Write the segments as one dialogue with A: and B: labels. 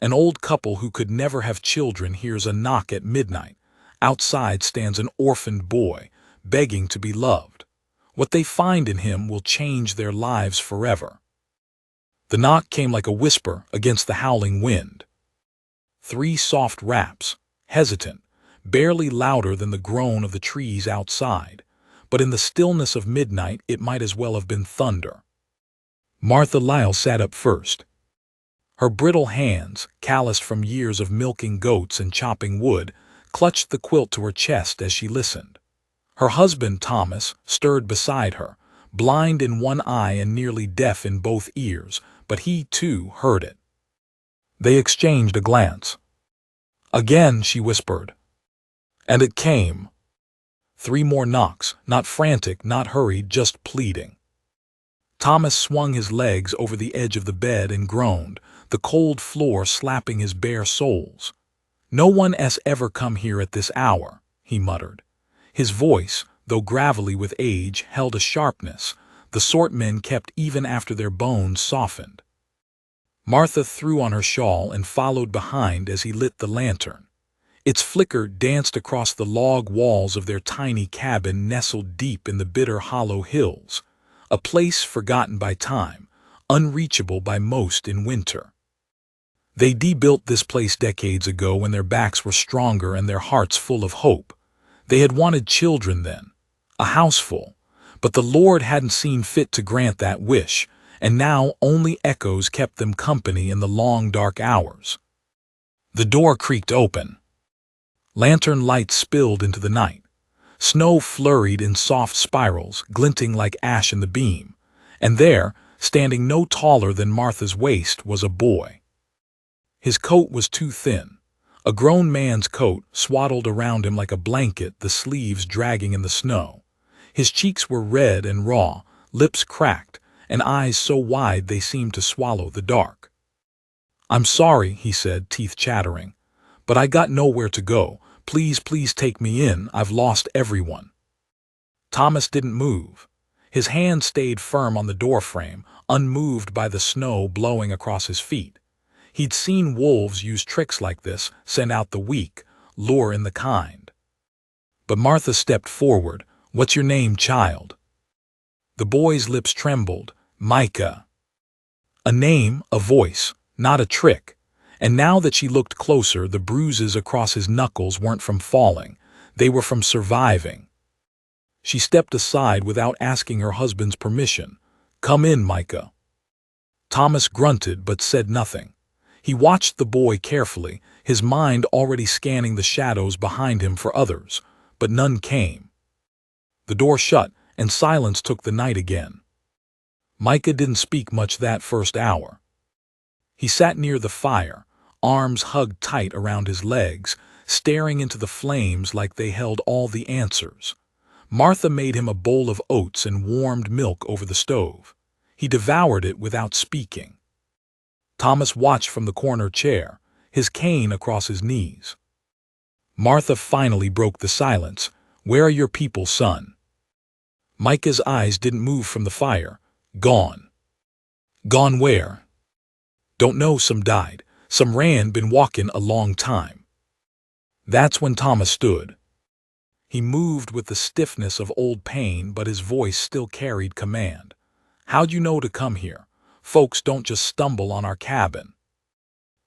A: An old couple who could never have children hears a knock at midnight. Outside stands an orphaned boy, begging to be loved. What they find in him will change their lives forever. The knock came like a whisper against the howling wind. 3 soft raps, hesitant, barely louder than the groan of the trees outside, but in the stillness of midnight it might as well have been thunder. Martha Lyle sat up first. Her brittle hands, calloused from years of milking goats and chopping wood, clutched the quilt to her chest as she listened. Her husband, Thomas, stirred beside her, blind in one eye and nearly deaf in both ears, but he, too, heard it. They exchanged a glance. "Again," she whispered. And it came. 3 more knocks, not frantic, not hurried, just pleading. Thomas swung his legs over the edge of the bed and groaned, the cold floor slapping his bare soles. "No one's ever come here at this hour," he muttered. His voice, though gravelly with age, held a sharpness, the sort men kept even after their bones softened. Martha threw on her shawl and followed behind as he lit the lantern. Its flicker danced across the log walls of their tiny cabin nestled deep in the bitter hollow hills, a place forgotten by time, unreachable by most in winter. They de-built this place decades ago when their backs were stronger and their hearts full of hope. They had wanted children then, a houseful, but the Lord hadn't seen fit to grant that wish, and now only echoes kept them company in the long dark hours. The door creaked open. Lantern light spilled into the night. Snow flurried in soft spirals, glinting like ash in the beam, and there, standing no taller than Martha's waist, was a boy. His coat was too thin, a grown man's coat swaddled around him like a blanket, the sleeves dragging in the snow. His cheeks were red and raw, lips cracked, and eyes so wide they seemed to swallow the dark. "I'm sorry," he said, teeth chattering, "but I got nowhere to go. Please, please take me in. I've lost everyone." Thomas didn't move. His hand stayed firm on the doorframe, unmoved by the snow blowing across his feet. He'd seen wolves use tricks like this, send out the weak, lure in the kind. But Martha stepped forward. "What's your name, child?" The boy's lips trembled. "Micah." A name, a voice, not a trick. And now that she looked closer, the bruises across his knuckles weren't from falling. They were from surviving. She stepped aside without asking her husband's permission. "Come in, Micah." Thomas grunted but said nothing. He watched the boy carefully, his mind already scanning the shadows behind him for others, but none came. The door shut, and silence took the night again. Micah didn't speak much that first hour. He sat near the fire, arms hugged tight around his legs, staring into the flames like they held all the answers. Martha made him a bowl of oats and warmed milk over the stove. He devoured it without speaking. Thomas watched from the corner chair, his cane across his knees. Martha finally broke the silence. "Where are your people, son?" Micah's eyes didn't move from the fire. "Gone." "Gone where?" "Don't know, some died. Some ran, been walkin' a long time." That's when Thomas stood. He moved with the stiffness of old pain, but his voice still carried command. "How'd you know to come here? Folks don't just stumble on our cabin."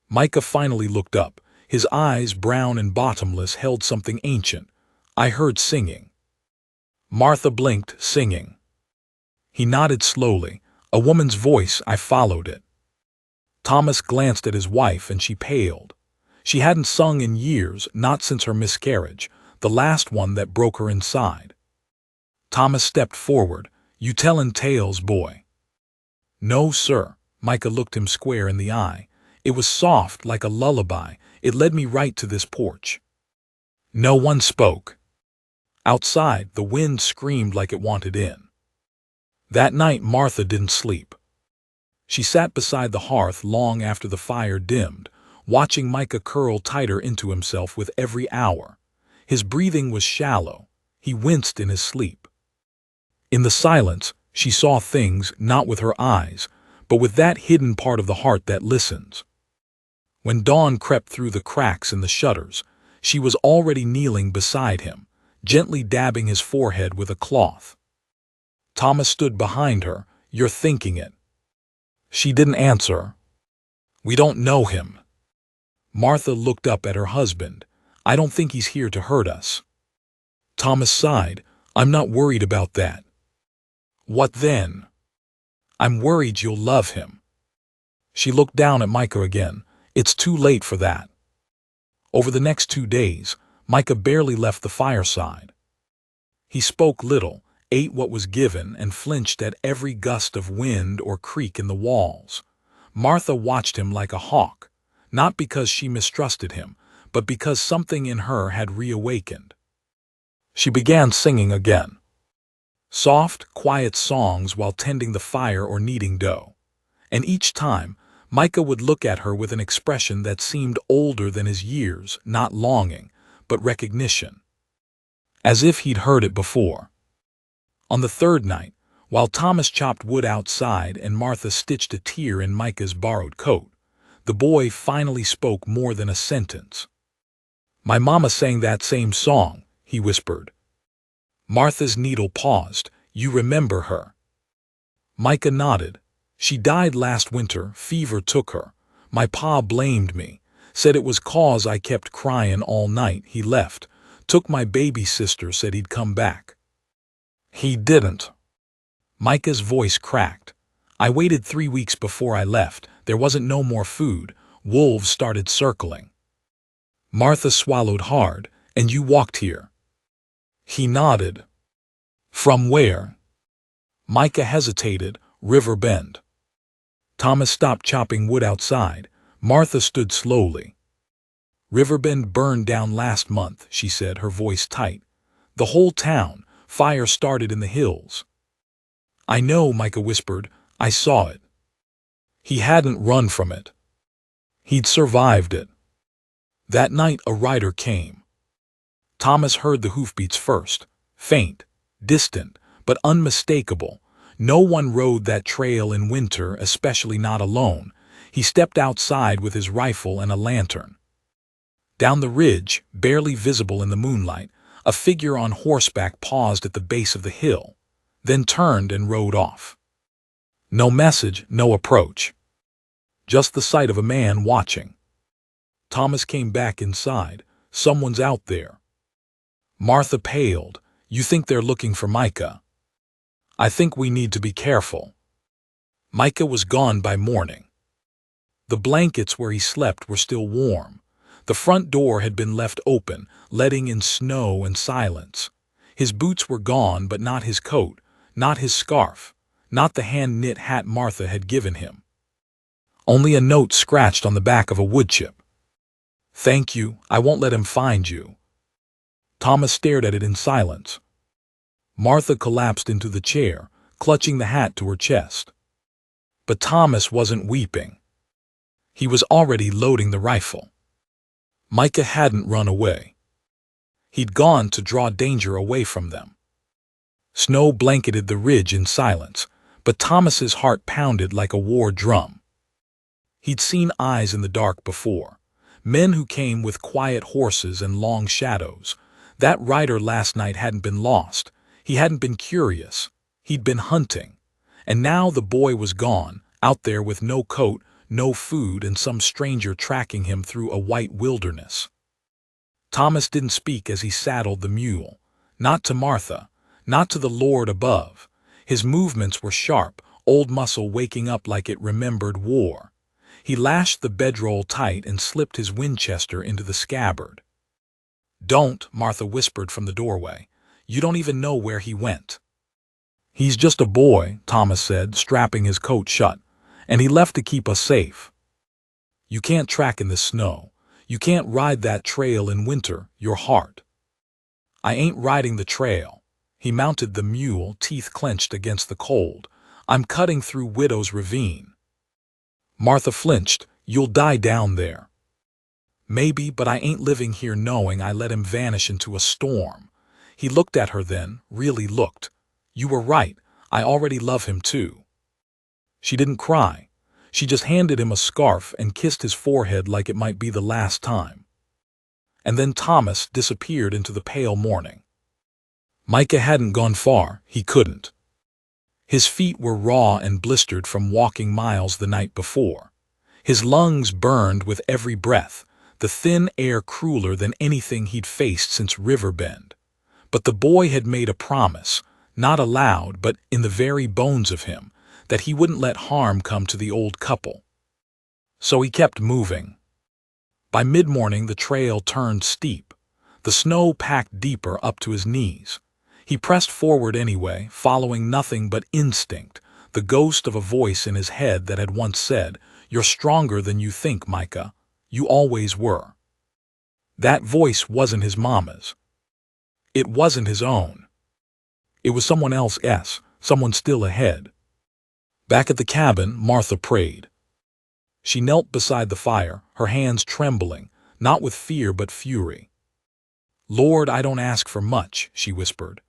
A: Micah finally looked up. His eyes, brown and bottomless, held something ancient. "I heard singing." Martha blinked. "Singing?" He nodded slowly. "A woman's voice, I followed it." Thomas glanced at his wife and she paled. She hadn't sung in years, not since her miscarriage, the last one that broke her inside. Thomas stepped forward. "You tellin' tales, boy?" "No, sir." Micah looked him square in the eye. "It was soft, like a lullaby. It led me right to this porch." No one spoke. Outside, the wind screamed like it wanted in. That night, Martha didn't sleep. She sat beside the hearth long after the fire dimmed, watching Micah curl tighter into himself with every hour. His breathing was shallow. He winced in his sleep. In the silence, she saw things not with her eyes, but with that hidden part of the heart that listens. When dawn crept through the cracks in the shutters, she was already kneeling beside him, gently dabbing his forehead with a cloth. Thomas stood behind her. "You're thinking it." She didn't answer. "We don't know him." Martha looked up at her husband. "I don't think he's here to hurt us." Thomas sighed. "I'm not worried about that." "What then?" "I'm worried you'll love him." She looked down at Micah again. "It's too late for that." Over the next 2 days, Micah barely left the fireside. He spoke little, ate what was given, and flinched at every gust of wind or creak in the walls. Martha watched him like a hawk, not because she mistrusted him, but because something in her had reawakened. She began singing again. Soft, quiet songs while tending the fire or kneading dough. And each time, Micah would look at her with an expression that seemed older than his years, not longing, but recognition. As if he'd heard it before. On the third night, while Thomas chopped wood outside and Martha stitched a tear in Micah's borrowed coat, the boy finally spoke more than a sentence. "My mama sang that same song," he whispered. Martha's needle paused. "You remember her?" Micah nodded. "She died last winter. Fever took her. My pa blamed me. Said it was 'cause I kept crying all night. He left. Took my baby sister, said he'd come back." "He didn't." Micah's voice cracked. "I waited 3 weeks before I left. There wasn't no more food. Wolves started circling." Martha swallowed hard. "And you walked here?" He nodded. "From where?" Micah hesitated. "River Bend." Thomas stopped chopping wood outside. Martha stood slowly. "River Bend burned down last month," she said, her voice tight. "The whole town. Fire started in the hills." "I know," Micah whispered. "I saw it." He hadn't run from it. He'd survived it. That night a rider came. Thomas heard the hoofbeats first. Faint, distant, but unmistakable. No one rode that trail in winter, especially not alone. He stepped outside with his rifle and a lantern. Down the ridge, barely visible in the moonlight, a figure on horseback paused at the base of the hill, then turned and rode off. No message, no approach. Just the sight of a man watching. Thomas came back inside. "Someone's out there." Martha paled. "You think they're looking for Micah?" "I think we need to be careful." Micah was gone by morning. The blankets where he slept were still warm. The front door had been left open, letting in snow and silence. His boots were gone, but not his coat, not his scarf, not the hand-knit hat Martha had given him. Only a note scratched on the back of a wood chip. "Thank you, I won't let him find you." Thomas stared at it in silence. Martha collapsed into the chair, clutching the hat to her chest. But Thomas wasn't weeping. He was already loading the rifle. Micah hadn't run away. He'd gone to draw danger away from them. Snow blanketed the ridge in silence, but Thomas's heart pounded like a war drum. He'd seen eyes in the dark before, men who came with quiet horses and long shadows. That rider last night hadn't been lost. He hadn't been curious. He'd been hunting. And now the boy was gone, out there with no coat, no food, and some stranger tracking him through a white wilderness. Thomas didn't speak as he saddled the mule. Not to Martha, not to the Lord above. His movements were sharp, old muscle waking up like it remembered war. He lashed the bedroll tight and slipped his Winchester into the scabbard. "Don't," Martha whispered from the doorway. "You don't even know where he went." "He's just a boy," Thomas said, strapping his coat shut, "and he left to keep us safe." "You can't track in the snow. You can't ride that trail in winter, your heart." "I ain't riding the trail." He mounted the mule, teeth clenched against the cold. "I'm cutting through Widow's Ravine." Martha flinched. "You'll die down there." "Maybe, but I ain't living here knowing I let him vanish into a storm." He looked at her then, really looked. "You were right. I already love him too." She didn't cry. She just handed him a scarf and kissed his forehead like it might be the last time. And then Thomas disappeared into the pale morning. Micah hadn't gone far. He couldn't. His feet were raw and blistered from walking miles the night before. His lungs burned with every breath, the thin air crueler than anything he'd faced since Riverbend. But the boy had made a promise, not aloud but in the very bones of him, that he wouldn't let harm come to the old couple. So he kept moving. By mid-morning the trail turned steep. The snow packed deeper up to his knees. He pressed forward anyway, following nothing but instinct, the ghost of a voice in his head that had once said, "You're stronger than you think, Micah. You always were." That voice wasn't his mama's. It wasn't his own. It was someone else's, someone still ahead. Back at the cabin, Martha prayed. She knelt beside the fire, her hands trembling, not with fear but fury. "Lord, I don't ask for much," she whispered.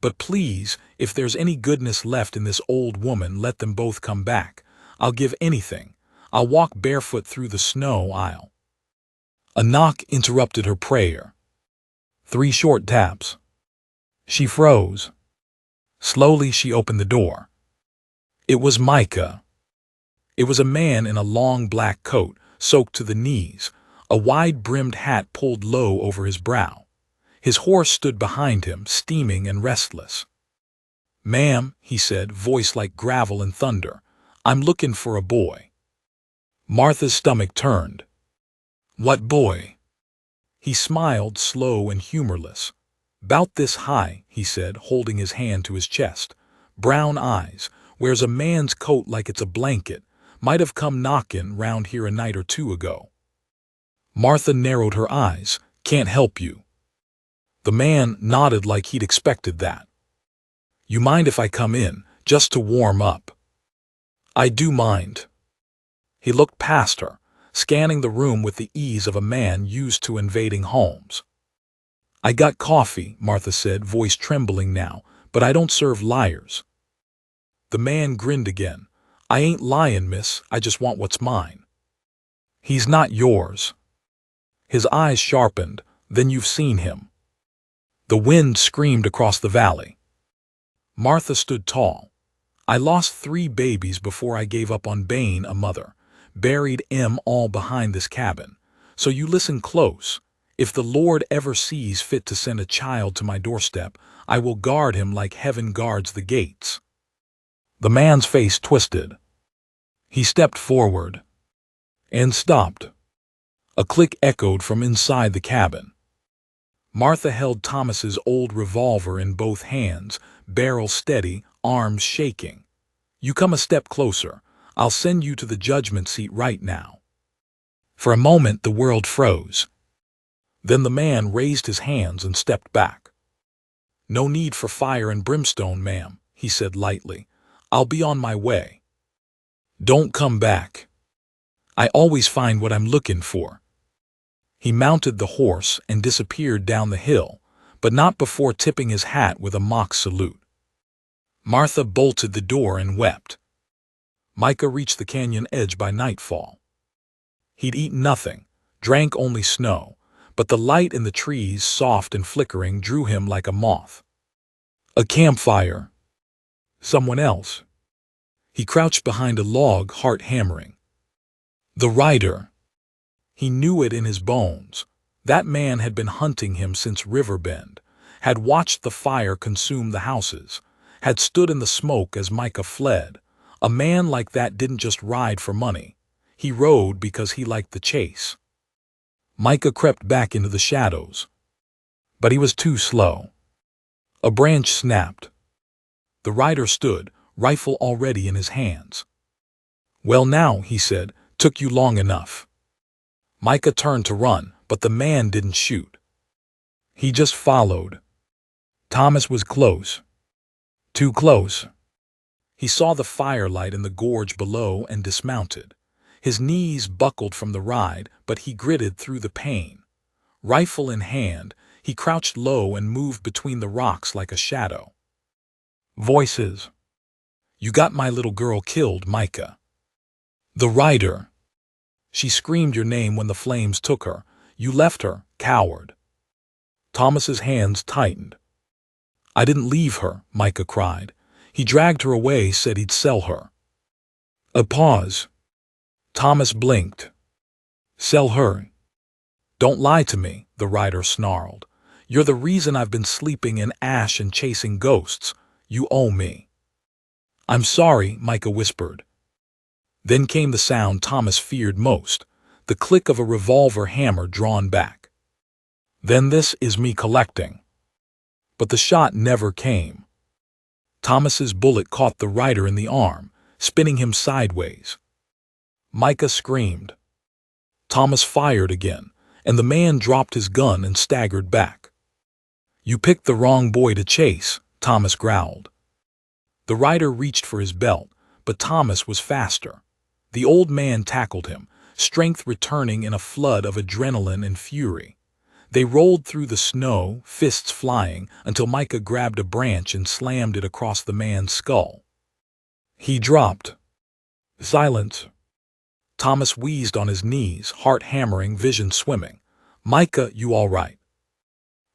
A: "But please, if there's any goodness left in this old woman, let them both come back. I'll give anything. I'll walk barefoot through the snow. A knock interrupted her prayer. 3 short taps. She froze. Slowly she opened the door. It was Micah. It was a man in a long black coat, soaked to the knees, a wide-brimmed hat pulled low over his brow. His horse stood behind him, steaming and restless. "Ma'am," he said, voice like gravel and thunder, "I'm looking for a boy." Martha's stomach turned. "What boy?" He smiled, slow and humorless. "'Bout this high," he said, holding his hand to his chest. "Brown eyes, wears a man's coat like it's a blanket, might have come knockin' round here a night or 2 ago." Martha narrowed her eyes. "Can't help you." The man nodded like he'd expected that. "You mind if I come in, just to warm up?" "I do mind." He looked past her, scanning the room with the ease of a man used to invading homes. "I got coffee," Martha said, voice trembling now, "but I don't serve liars." The man grinned again. "I ain't lying, miss, I just want what's mine." "He's not yours." His eyes sharpened. "Then you've seen him." The wind screamed across the valley. Martha stood tall. "I lost 3 babies before I gave up on Bain, a mother. Buried 'em all behind this cabin. So you listen close. If the Lord ever sees fit to send a child to my doorstep, I will guard him like heaven guards the gates." The man's face twisted. He stepped forward. And stopped. A click echoed from inside the cabin. Martha held Thomas's old revolver in both hands, barrel steady, arms shaking. "You come a step closer. I'll send you to the judgment seat right now." For a moment the world froze. Then the man raised his hands and stepped back. "No need for fire and brimstone, ma'am," he said lightly. "I'll be on my way. Don't come back. I always find what I'm looking for." He mounted the horse and disappeared down the hill, but not before tipping his hat with a mock salute. Martha bolted the door and wept. Micah reached the canyon edge by nightfall. He'd eaten nothing, drank only snow, but the light in the trees, soft and flickering, drew him like a moth. A campfire. Someone else. He crouched behind a log, heart hammering. The rider. He knew it in his bones. That man had been hunting him since Riverbend, had watched the fire consume the houses, had stood in the smoke as Micah fled. A man like that didn't just ride for money. He rode because he liked the chase. Micah crept back into the shadows. But he was too slow. A branch snapped. The rider stood, rifle already in his hands. "Well now," he said, "took you long enough." Micah turned to run, but the man didn't shoot. He just followed. Thomas was close. Too close. He saw the firelight in the gorge below and dismounted. His knees buckled from the ride, but he gritted through the pain. Rifle in hand, he crouched low and moved between the rocks like a shadow. Voices. "You got my little girl killed, Micah." The writer. She screamed your name when the flames took her. You left her, coward. Thomas's hands tightened. I didn't leave her, Micah cried. He dragged her away, said he'd sell her. A pause. Thomas blinked. Sell her? Don't lie to me, the writer snarled. You're the reason I've been sleeping in ash and chasing ghosts. You owe me. I'm sorry, Micah whispered. Then came the sound Thomas feared most, the click of a revolver hammer drawn back. Then this is me collecting. But the shot never came. Thomas's bullet caught the writer in the arm, spinning him sideways. Micah screamed. Thomas fired again, and the man dropped his gun and staggered back. You picked the wrong boy to chase, Thomas growled. The writer reached for his belt, but Thomas was faster. The old man tackled him, strength returning in a flood of adrenaline and fury. They rolled through the snow, fists flying, until Micah grabbed a branch and slammed it across the man's skull. He dropped. Silence. Thomas wheezed on his knees, heart hammering, vision swimming. Micah, you all right?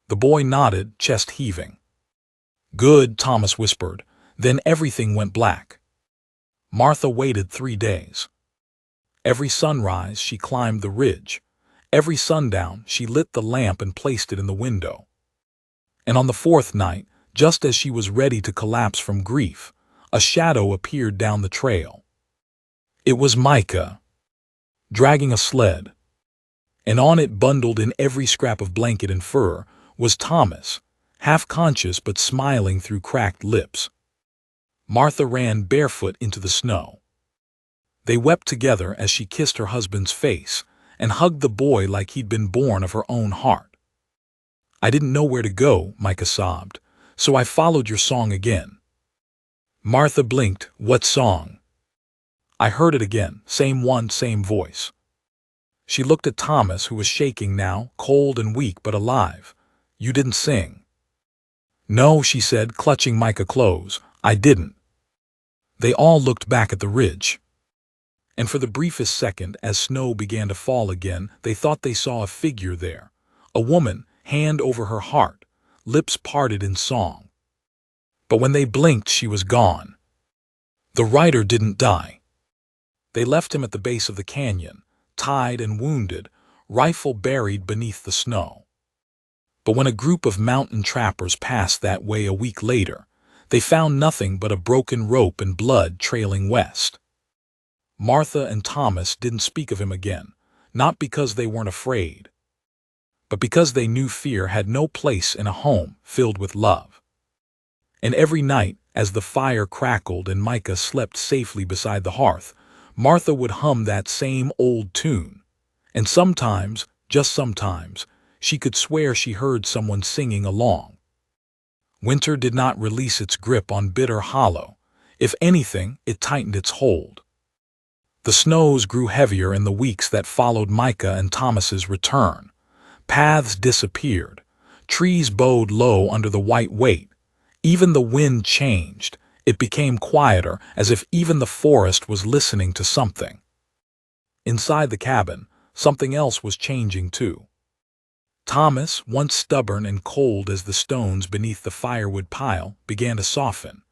A: The boy nodded, chest heaving. Good, Thomas whispered. Then everything went black. Martha waited 3 days. Every sunrise she climbed the ridge. Every sundown she lit the lamp and placed it in the window. And on the 4th night, just as she was ready to collapse from grief, a shadow appeared down the trail. It was Micah, dragging a sled. And on it, bundled in every scrap of blanket and fur, was Thomas, half conscious but smiling through cracked lips. Martha ran barefoot into the snow. They wept together as she kissed her husband's face and hugged the boy like he'd been born of her own heart. I didn't know where to go, Micah sobbed, so I followed your song again. Martha blinked. What song? I heard it again, same one, same voice. She looked at Thomas, who was shaking now, cold and weak but alive. You didn't sing. No, she said, clutching Micah close. I didn't. They all looked back at the ridge. And for the briefest second, as snow began to fall again, they thought they saw a figure there. A woman, hand over her heart, lips parted in song. But when they blinked, she was gone. The writer didn't die. They left him at the base of the canyon, tied and wounded, rifle buried beneath the snow. But when a group of mountain trappers passed that way a week later, they found nothing but a broken rope and blood trailing west. Martha and Thomas didn't speak of him again, not because they weren't afraid, but because they knew fear had no place in a home filled with love. And every night, as the fire crackled and Micah slept safely beside the hearth, Martha would hum that same old tune. And sometimes, just sometimes, she could swear she heard someone singing along. Winter did not release its grip on Bitter Hollow. If anything, it tightened its hold. The snows grew heavier in the weeks that followed Micah and Thomas's return. Paths disappeared. Trees bowed low under the white weight. Even the wind changed. It became quieter, as if even the forest was listening to something. Inside the cabin, something else was changing too. Thomas, once stubborn and cold as the stones beneath the firewood pile, began to soften.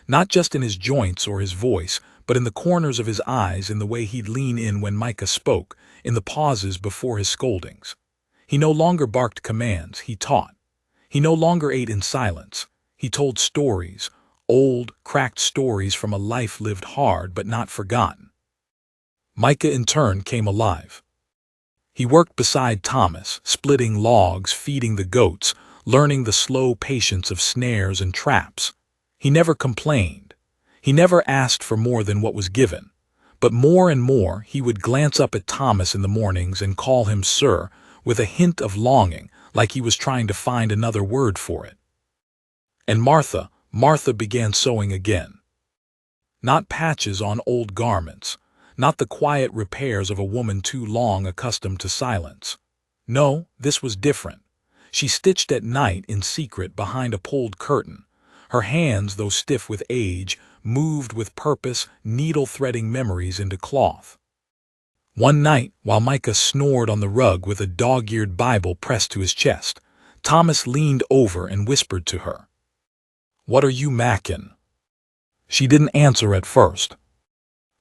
A: Not just in his joints or his voice, but in the corners of his eyes, in the way he'd lean in when Micah spoke, in the pauses before his scoldings. He no longer barked commands, he taught. He no longer ate in silence. He told stories, old, cracked stories from a life lived hard but not forgotten. Micah in turn came alive. He worked beside Thomas, splitting logs, feeding the goats, learning the slow patience of snares and traps. He never complained. He never asked for more than what was given. But more and more he would glance up at Thomas in the mornings and call him sir, with a hint of longing, like he was trying to find another word for it. And Martha began sewing again. Not patches on old garments, not the quiet repairs of a woman too long accustomed to silence. No, this was different. She stitched at night in secret behind a pulled curtain. Her hands, though stiff with age, moved with purpose, needle-threading memories into cloth. One night, while Micah snored on the rug with a dog-eared Bible pressed to his chest, Thomas leaned over and whispered to her, "What are you mackin'?" She didn't answer at first,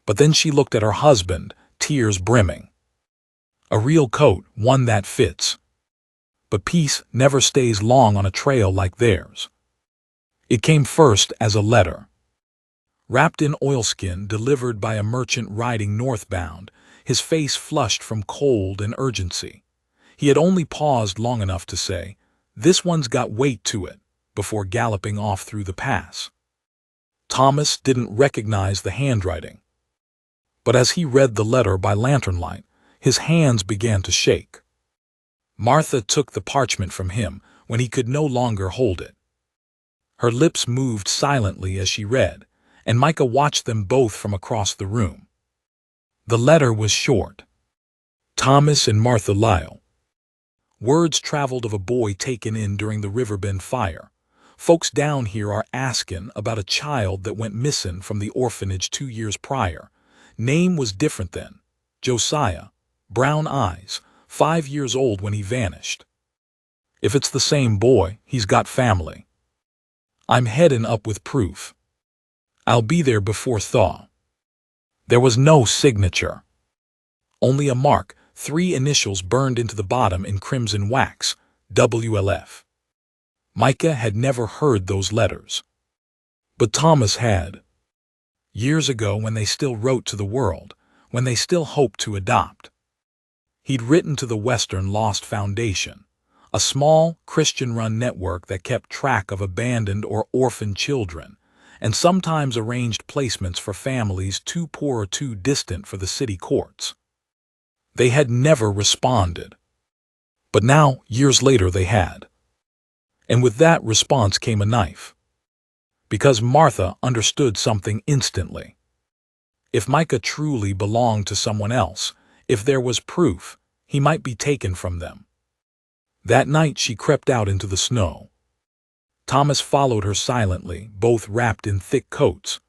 A: but then she looked at her husband, tears brimming. "A real coat, one that fits. But peace never stays long on a trail like theirs." It came first as a letter. Wrapped in oilskin, delivered by a merchant riding northbound, his face flushed from cold and urgency. He had only paused long enough to say, "This one's got weight to it," before galloping off through the pass. Thomas didn't recognize the handwriting, but as he read the letter by lantern light, his hands began to shake. Martha took the parchment from him when he could no longer hold it. Her lips moved silently as she read, and Micah watched them both from across the room. The letter was short. Thomas and Martha Lyle. Words traveled of a boy taken in during the Riverbend fire. Folks down here are asking about a child that went missing from the orphanage 2 years prior. Name was different then. Josiah. Brown eyes. 5 years old when he vanished. If it's the same boy, he's got family. I'm heading up with proof. I'll be there before thaw. There was no signature. Only a mark, 3 initials burned into the bottom in crimson wax, WLF. Micah had never heard those letters. But Thomas had. Years ago, when they still wrote to the world, when they still hoped to adopt. He'd written to the Western Lost Foundation, a small, Christian-run network that kept track of abandoned or orphaned children, and sometimes arranged placements for families too poor or too distant for the city courts. They had never responded. But now, years later, they had. And with that response came a knife. Because Martha understood something instantly. If Micah truly belonged to someone else, if there was proof, he might be taken from them. That night she crept out into the snow. Thomas followed her silently, both wrapped in thick coats.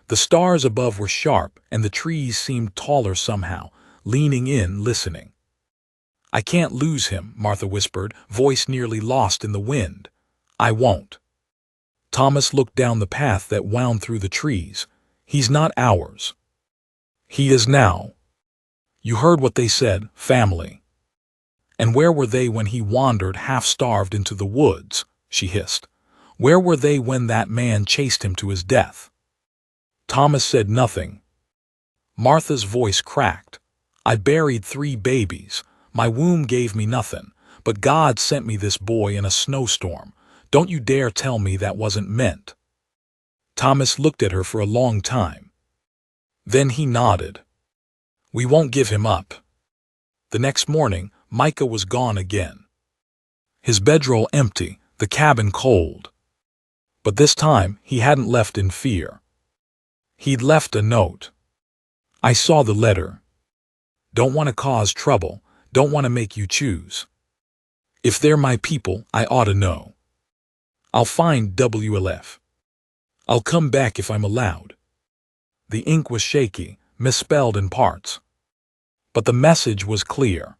A: The stars above were sharp, and the trees seemed taller somehow, leaning in, listening. "I can't lose him," Martha whispered, voice nearly lost in the wind. "I won't." Thomas looked down the path that wound through the trees. "He's not ours. He is now. You heard what they said, family." "And where were they when he wandered half-starved into the woods?" she hissed. "Where were they when that man chased him to his death?" Thomas said nothing. Martha's voice cracked. "I buried 3 babies. My womb gave me nothing, but God sent me this boy in a snowstorm. Don't you dare tell me that wasn't meant." Thomas looked at her for a long time. Then he nodded. "We won't give him up." The next morning, Micah was gone again. His bedroll empty, the cabin cold. But this time, he hadn't left in fear. He'd left a note. "I saw the letter. Don't want to cause trouble, don't want to make you choose. If they're my people, I ought to know. I'll find WLF. I'll come back if I'm allowed." The ink was shaky, misspelled in parts. But the message was clear.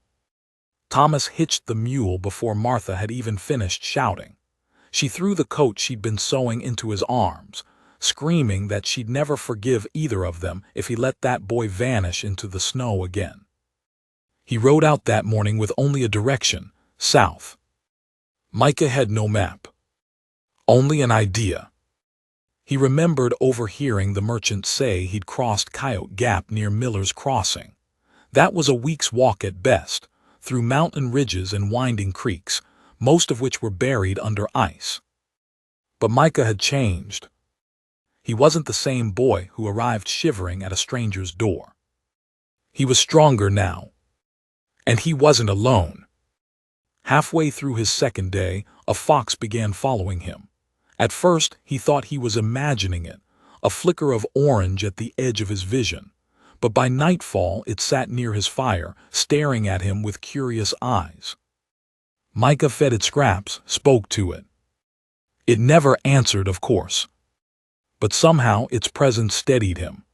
A: Thomas hitched the mule before Martha had even finished shouting. She threw the coat she'd been sewing into his arms, screaming that she'd never forgive either of them if he let that boy vanish into the snow again. He rode out that morning with only a direction, south. Micah had no map. Only an idea. He remembered overhearing the merchant say he'd crossed Coyote Gap near Miller's Crossing. That was a week's walk at best, through mountain ridges and winding creeks, most of which were buried under ice. But Micah had changed. He wasn't the same boy who arrived shivering at a stranger's door. He was stronger now. And he wasn't alone. Halfway through his second day, a fox began following him. At first, he thought he was imagining it, a flicker of orange at the edge of his vision. But by nightfall, it sat near his fire, staring at him with curious eyes. Micah fed it scraps, spoke to it. It never answered, of course. But somehow its presence steadied him.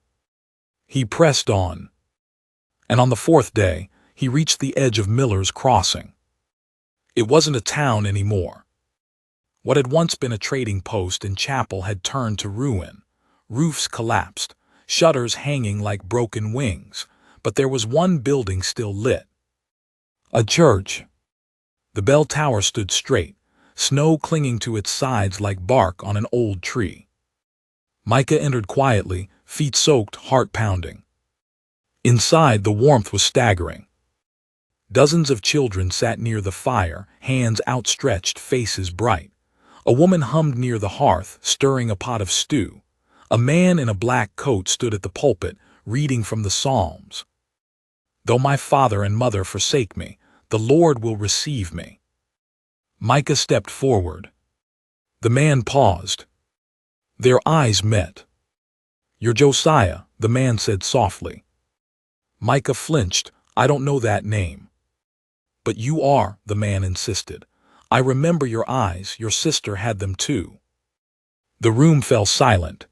A: He pressed on. And on the fourth day, he reached the edge of Miller's Crossing. It wasn't a town anymore. What had once been a trading post and chapel had turned to ruin. Roofs collapsed, shutters hanging like broken wings, but there was one building still lit. A church. The bell tower stood straight, snow clinging to its sides like bark on an old tree. Micah entered quietly, feet soaked, heart pounding. Inside, the warmth was staggering. Dozens of children sat near the fire, hands outstretched, faces bright. A woman hummed near the hearth, stirring a pot of stew. A man in a black coat stood at the pulpit, reading from the Psalms. Though my father and mother forsake me, the Lord will receive me. Micah stepped forward. The man paused. Their eyes met. You're Josiah, the man said softly. Micah flinched. I don't know that name. But you are, the man insisted. I remember your eyes, your sister had them too. The room fell silent.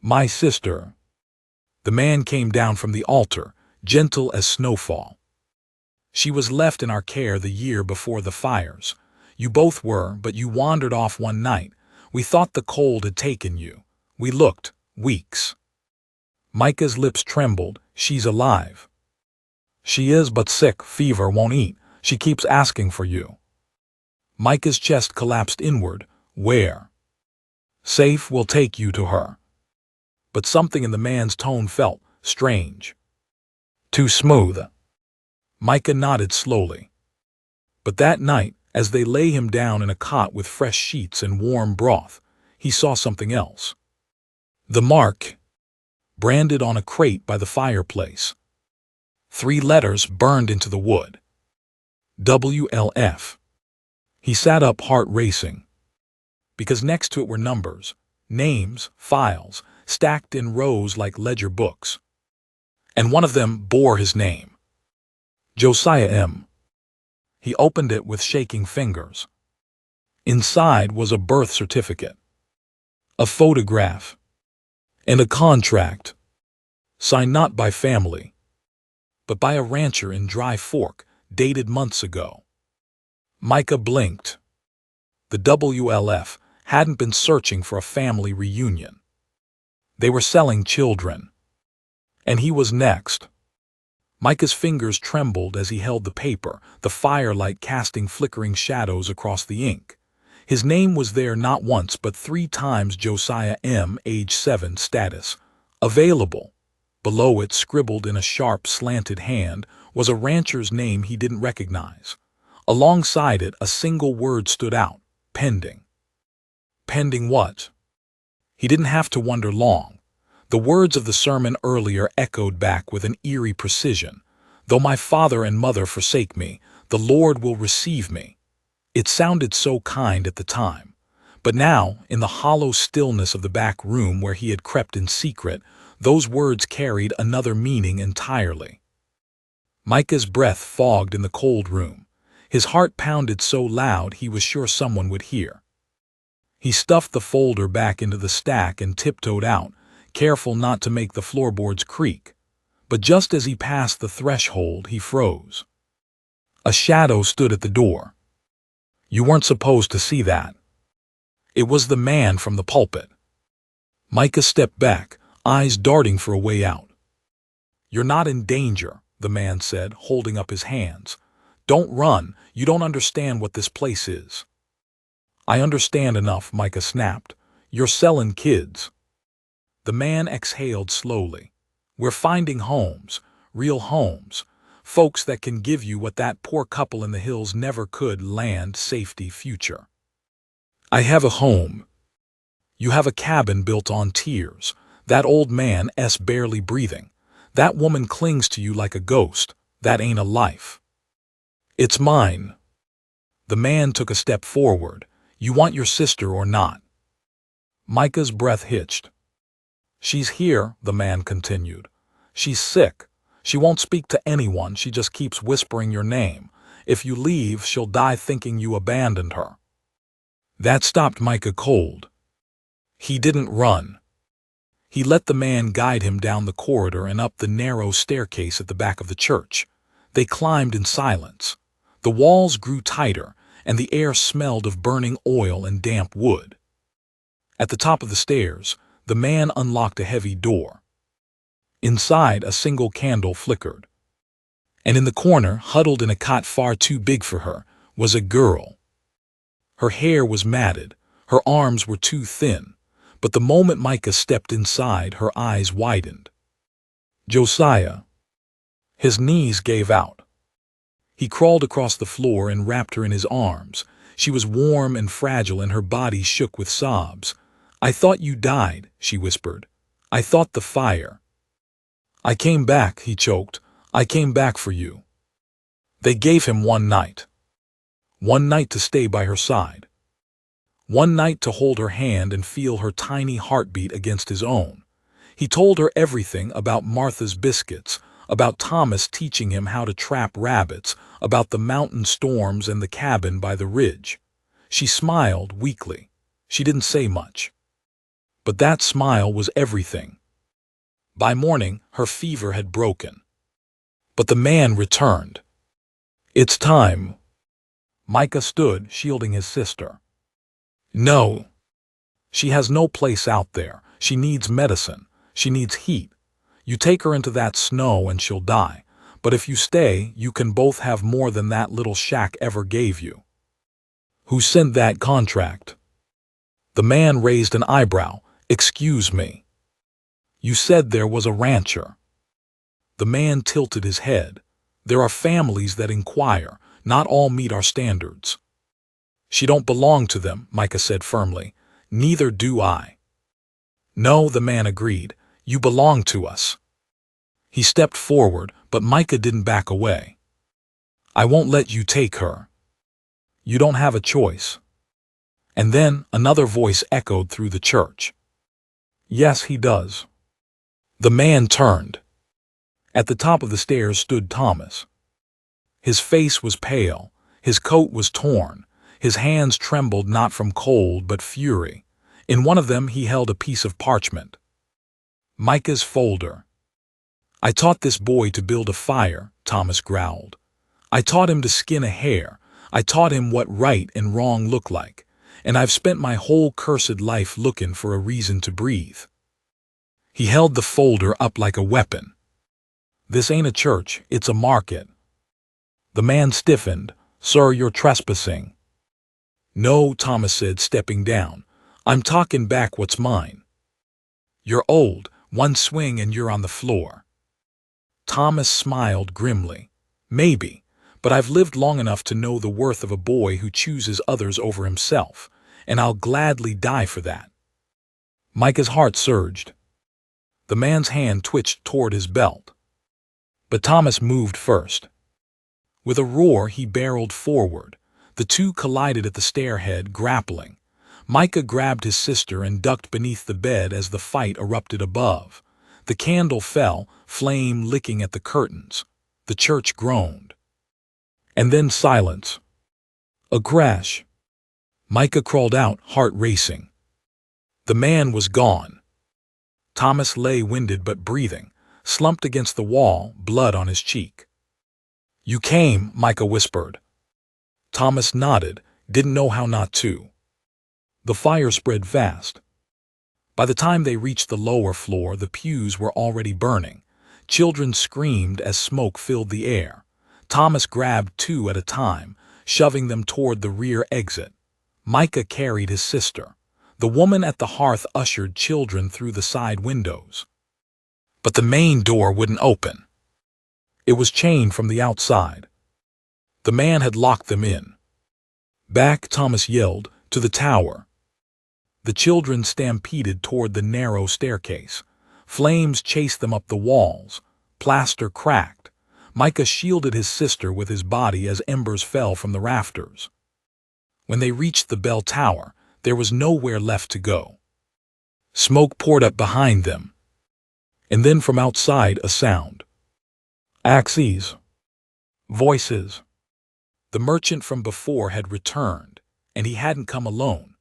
A: My sister. The man came down from the altar, gentle as snowfall. She was left in our care the year before the fires. You both were, but you wandered off one night. We thought the cold had taken you. We looked, weeks. Micah's lips trembled. She's alive. She is but sick, fever, won't eat. She keeps asking for you. Micah's chest collapsed inward. Where? Safe, we'll take you to her. But something in the man's tone felt strange. Too smooth. Micah nodded slowly. But that night, as they lay him down in a cot with fresh sheets and warm broth, he saw something else. The mark, branded on a crate by the fireplace. 3 letters burned into the wood. WLF. He sat up, heart racing. Because next to it were numbers, names, files, stacked in rows like ledger books. And one of them bore his name. Josiah M. He opened it with shaking fingers. Inside was a birth certificate, a photograph, and a contract, signed not by family, but by a rancher in Dry Fork, dated months ago. Micah blinked. The WLF hadn't been searching for a family reunion. They were selling children. And he was next. Micah's fingers trembled as he held the paper, the firelight casting flickering shadows across the ink. His name was there not once but 3 times. Josiah M., age 7, status. Available. Below it, scribbled in a sharp, slanted hand, was a rancher's name he didn't recognize. Alongside it, a single word stood out. Pending. Pending what? He didn't have to wonder long. The words of the sermon earlier echoed back with an eerie precision. Though my father and mother forsake me, the Lord will receive me. It sounded so kind at the time. But now, in the hollow stillness of the back room where he had crept in secret, those words carried another meaning entirely. Micah's breath fogged in the cold room. His heart pounded so loud he was sure someone would hear. He stuffed the folder back into the stack and tiptoed out, careful not to make the floorboards creak. But just as he passed the threshold, he froze. A shadow stood at the door. You weren't supposed to see that. It was the man from the pulpit. Micah stepped back, eyes darting for a way out. You're not in danger, the man said, holding up his hands. Don't run, you don't understand what this place is. I understand enough, Micah snapped. You're selling kids. The man exhaled slowly. We're finding homes, real homes, folks that can give you what that poor couple in the hills never could: land, safety, future. I have a home. You have a cabin built on tears. That old man's barely breathing. That woman clings to you like a ghost. That ain't a life. It's mine. The man took a step forward. You want your sister or not? Micah's breath hitched. She's here, the man continued. She's sick. She won't speak to anyone. She just keeps whispering your name. If you leave, she'll die thinking you abandoned her. That stopped Micah cold. He didn't run. He let the man guide him down the corridor and up the narrow staircase at the back of the church. They climbed in silence. The walls grew tighter, and the air smelled of burning oil and damp wood. At the top of the stairs, the man unlocked a heavy door. Inside, a single candle flickered. And in the corner, huddled in a cot far too big for her, was a girl. Her hair was matted, her arms were too thin, but the moment Micah stepped inside, her eyes widened. Josiah. His knees gave out. He crawled across the floor and wrapped her in his arms. She was warm and fragile, and her body shook with sobs. "I thought you died," she whispered. "I thought the fire." "I came back," he choked. "I came back for you." They gave him one night. One night to stay by her side. One night to hold her hand and feel her tiny heartbeat against his own. He told her everything about Martha's biscuits, about Thomas teaching him how to trap rabbits, about the mountain storms and the cabin by the ridge. She smiled weakly. She didn't say much. But that smile was everything. By morning, her fever had broken. But the man returned. "It's time." Micah stood, shielding his sister. "No. She has no place out there. She needs medicine. She needs heat. You take her into that snow and she'll die. But if you stay, you can both have more than that little shack ever gave you." "Who sent that contract?" The man raised an eyebrow. "Excuse me. You said there was a rancher." The man tilted his head. "There are families that inquire. Not all meet our standards." "She don't belong to them," Micah said firmly. "Neither do I." "No," the man agreed. "You belong to us." He stepped forward, but Micah didn't back away. "I won't let you take her. You don't have a choice." And then another voice echoed through the church. "Yes, he does." The man turned. At the top of the stairs stood Thomas. His face was pale, his coat was torn, his hands trembled not from cold but fury. In one of them he held a piece of parchment. Micah's folder. "I taught this boy to build a fire," Thomas growled. "I taught him to skin a hare. I taught him what right and wrong look like. And I've spent my whole cursed life looking for a reason to breathe." He held the folder up like a weapon. "This ain't a church, it's a market." The man stiffened. "Sir, you're trespassing." "No," Thomas said, stepping down. "I'm talking back what's mine." "You're old. One swing and you're on the floor." Thomas smiled grimly. "Maybe, but I've lived long enough to know the worth of a boy who chooses others over himself, and I'll gladly die for that." Micah's heart surged. The man's hand twitched toward his belt. But Thomas moved first. With a roar, he barreled forward. The two collided at the stairhead, grappling. Micah grabbed his sister and ducked beneath the bed as the fight erupted above. The candle fell, flame licking at the curtains. The church groaned. And then silence. A crash. Micah crawled out, heart racing. The man was gone. Thomas lay winded but breathing, slumped against the wall, blood on his cheek. "You came," Micah whispered. Thomas nodded, didn't know how not to. The fire spread fast. By the time they reached the lower floor, the pews were already burning. Children screamed as smoke filled the air. Thomas grabbed two at a time, shoving them toward the rear exit. Micah carried his sister. The woman at the hearth ushered children through the side windows. But the main door wouldn't open. It was chained from the outside. The man had locked them in. "Back," Thomas yelled, "to the tower." The children stampeded toward the narrow staircase. Flames chased them up the walls. Plaster cracked. Micah shielded his sister with his body as embers fell from the rafters. When they reached the bell tower, there was nowhere left to go. Smoke poured up behind them. And then from outside a sound. Axes. Voices. The merchant from before had returned, and he hadn't come alone.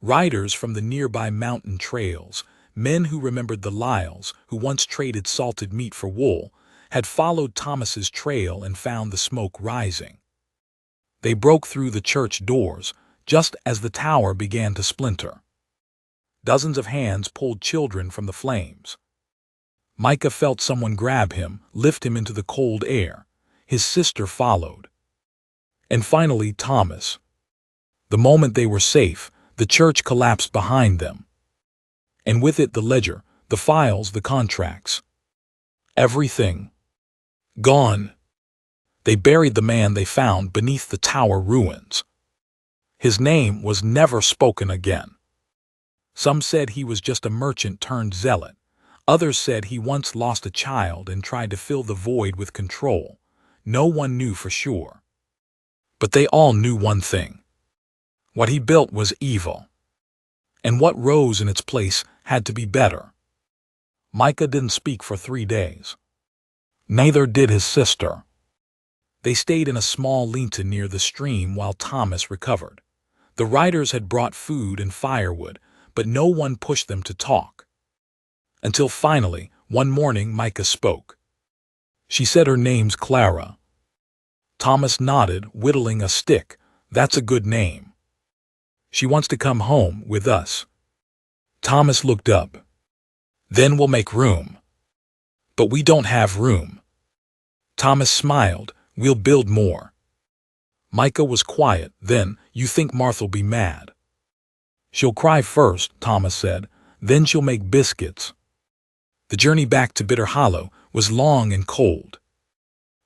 A: Riders from the nearby mountain trails, men who remembered the Lyles, who once traded salted meat for wool, had followed Thomas's trail and found the smoke rising. They broke through the church doors, just as the tower began to splinter. Dozens of hands pulled children from the flames. Micah felt someone grab him, lift him into the cold air. His sister followed. And finally, Thomas. The moment they were safe, the church collapsed behind them. And with it the ledger, the files, the contracts. Everything. Gone. They buried the man they found beneath the tower ruins. His name was never spoken again. Some said he was just a merchant turned zealot. Others said he once lost a child and tried to fill the void with control. No one knew for sure. But they all knew one thing. What he built was evil. And what rose in its place had to be better. Micah didn't speak for 3 days. Neither did his sister. They stayed in a small lean-to near the stream while Thomas recovered. The riders had brought food and firewood, but no one pushed them to talk. Until finally, one morning Micah spoke. She said her name's Clara. Thomas nodded, whittling a stick. That's a good name. She wants to come home with us. Thomas looked up. Then we'll make room. But we don't have room. Thomas smiled. We'll build more. Micah was quiet. Then, you think Martha'll be mad? She'll cry first, Thomas said. Then she'll make biscuits. The journey back to Bitter Hollow was long and cold.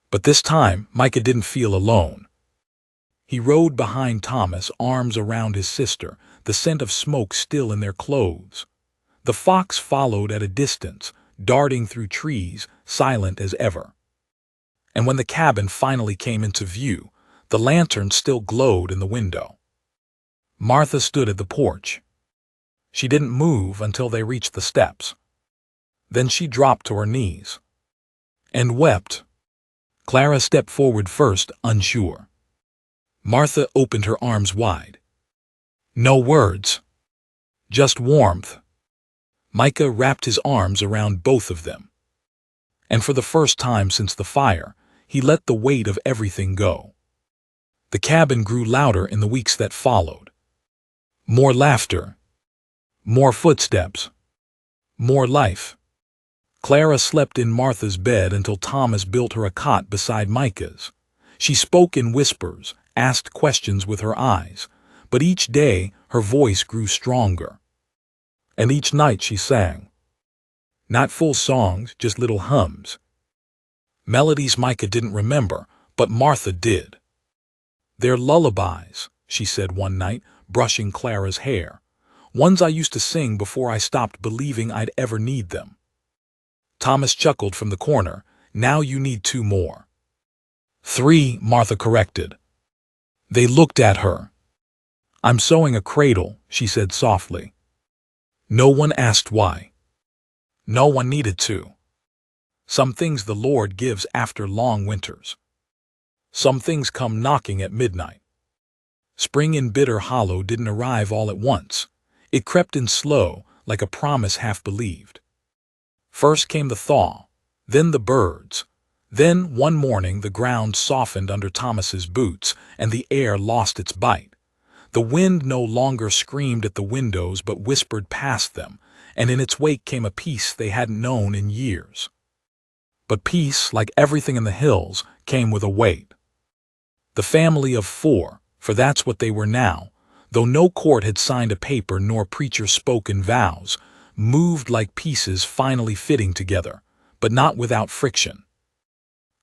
A: But this time, Micah didn't feel alone. He rode behind Thomas, arms around his sister, the scent of smoke still in their clothes. The fox followed at a distance, darting through trees, silent as ever. And when the cabin finally came into view, the lantern still glowed in the window. Martha stood at the porch. She didn't move until they reached the steps. Then she dropped to her knees and wept. Clara stepped forward first, unsure. Martha opened her arms wide. No words. Just warmth. Micah wrapped his arms around both of them. And for the first time since the fire, he let the weight of everything go. The cabin grew louder in the weeks that followed. More laughter. More footsteps. More life. Clara slept in Martha's bed until Thomas built her a cot beside Micah's. She spoke in whispers, asked questions with her eyes, but each day her voice grew stronger. And each night she sang. Not full songs, just little hums. Melodies Micah didn't remember, but Martha did. They're lullabies, she said one night, brushing Clara's hair. Ones I used to sing before I stopped believing I'd ever need them. Thomas chuckled from the corner. Now you need 2 more. 3, Martha corrected. They looked at her. I'm sewing a cradle, she said softly. No one asked why. No one needed to. Some things the Lord gives after long winters. Some things come knocking at midnight. Spring in Bitter Hollow didn't arrive all at once. It crept in slow, like a promise half believed. First came the thaw, then the birds. Then, one morning, the ground softened under Thomas's boots, and the air lost its bite. The wind no longer screamed at the windows but whispered past them, and in its wake came a peace they hadn't known in years. But peace, like everything in the hills, came with a weight. The family of 4, for that's what they were now, though no court had signed a paper nor preacher spoken vows, moved like pieces finally fitting together, but not without friction.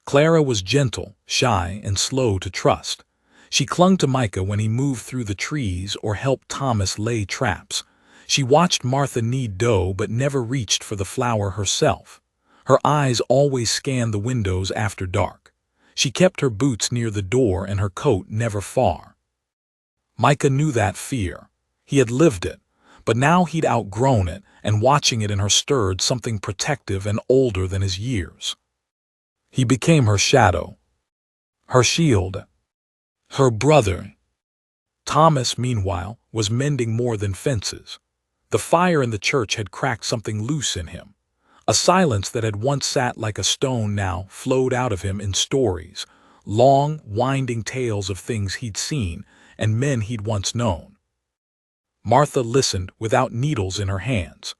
A: Clara was gentle, shy, and slow to trust. She clung to Micah when he moved through the trees or helped Thomas lay traps. She watched Martha knead dough but never reached for the flour herself. Her eyes always scanned the windows after dark. She kept her boots near the door and her coat never far. Micah knew that fear. He had lived it, but now he'd outgrown it, and watching it in her stirred something protective and older than his years. He became her shadow, her shield, her brother. Thomas, meanwhile, was mending more than fences. The fire in the church had cracked something loose in him. A silence that had once sat like a stone now flowed out of him in stories, long, winding tales of things he'd seen and men he'd once known. Martha listened without needles in her hands.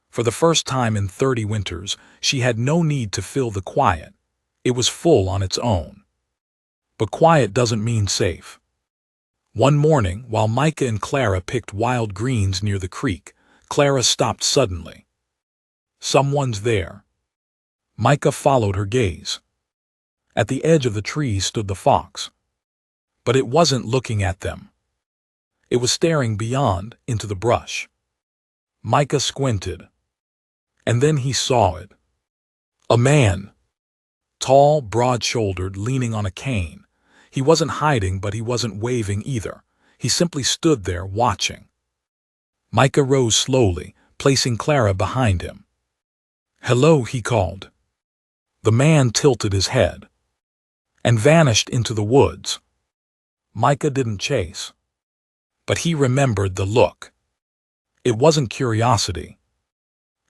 A: For the first time in 30 winters, she had no need to fill the quiet. It was full on its own. But quiet doesn't mean safe. One morning, while Micah and Clara picked wild greens near the creek, Clara stopped suddenly. "Someone's there." Micah followed her gaze. At the edge of the trees stood the fox. But it wasn't looking at them. It was staring beyond, into the brush. Micah squinted. And then he saw it. A man. Tall, broad-shouldered, leaning on a cane. He wasn't hiding, but he wasn't waving either. He simply stood there, watching. Micah rose slowly, placing Clara behind him. "Hello," he called. The man tilted his head and vanished into the woods. Micah didn't chase. But he remembered the look. It wasn't curiosity.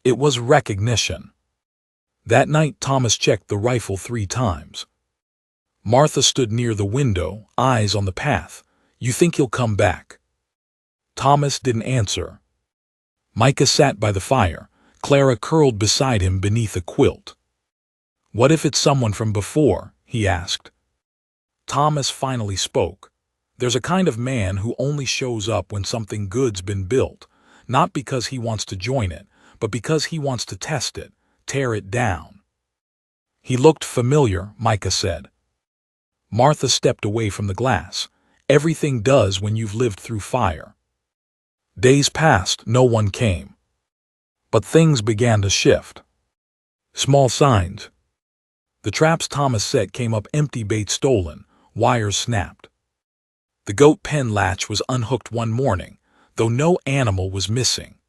A: It was recognition. That night Thomas checked the rifle 3 times. Martha stood near the window, eyes on the path. "You think he'll come back?" Thomas didn't answer. Micah sat by the fire, Clara curled beside him beneath a quilt. "What if it's someone from before?" he asked. Thomas finally spoke. "There's a kind of man who only shows up when something good's been built, not because he wants to join it, but because he wants to test it, tear it down." "He looked familiar," Micah said. Martha stepped away from the glass. "Everything does when you've lived through fire." Days passed, no one came. But things began to shift. Small signs. The traps Thomas set came up empty, bait stolen, wires snapped. The goat pen latch was unhooked one morning, though no animal was missing.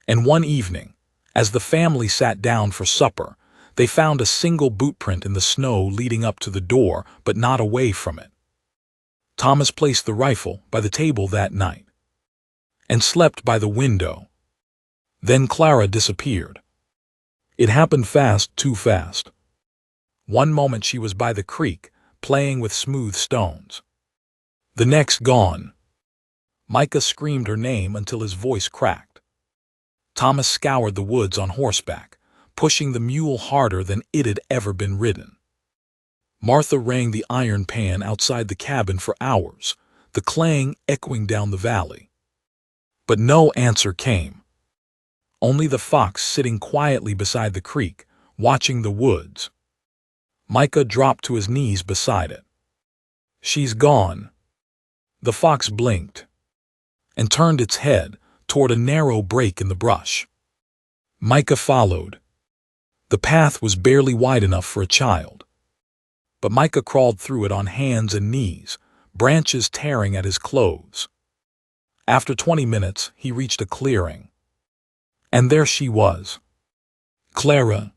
A: And one evening, as the family sat down for supper, they found a single boot print in the snow leading up to the door, but not away from it. Thomas placed the rifle by the table that night and slept by the window. Then Clara disappeared. It happened fast, too fast. One moment she was by the creek, playing with smooth stones. The next, gone. Micah screamed her name until his voice cracked. Thomas scoured the woods on horseback, pushing the mule harder than it had ever been ridden. Martha rang the iron pan outside the cabin for hours, the clang echoing down the valley. But no answer came. Only the fox sitting quietly beside the creek, watching the woods. Micah dropped to his knees beside it. "She's gone." The fox blinked and turned its head toward a narrow break in the brush. Micah followed. The path was barely wide enough for a child. But Micah crawled through it on hands and knees, branches tearing at his clothes. After 20 minutes, he reached a clearing. And there she was. Clara,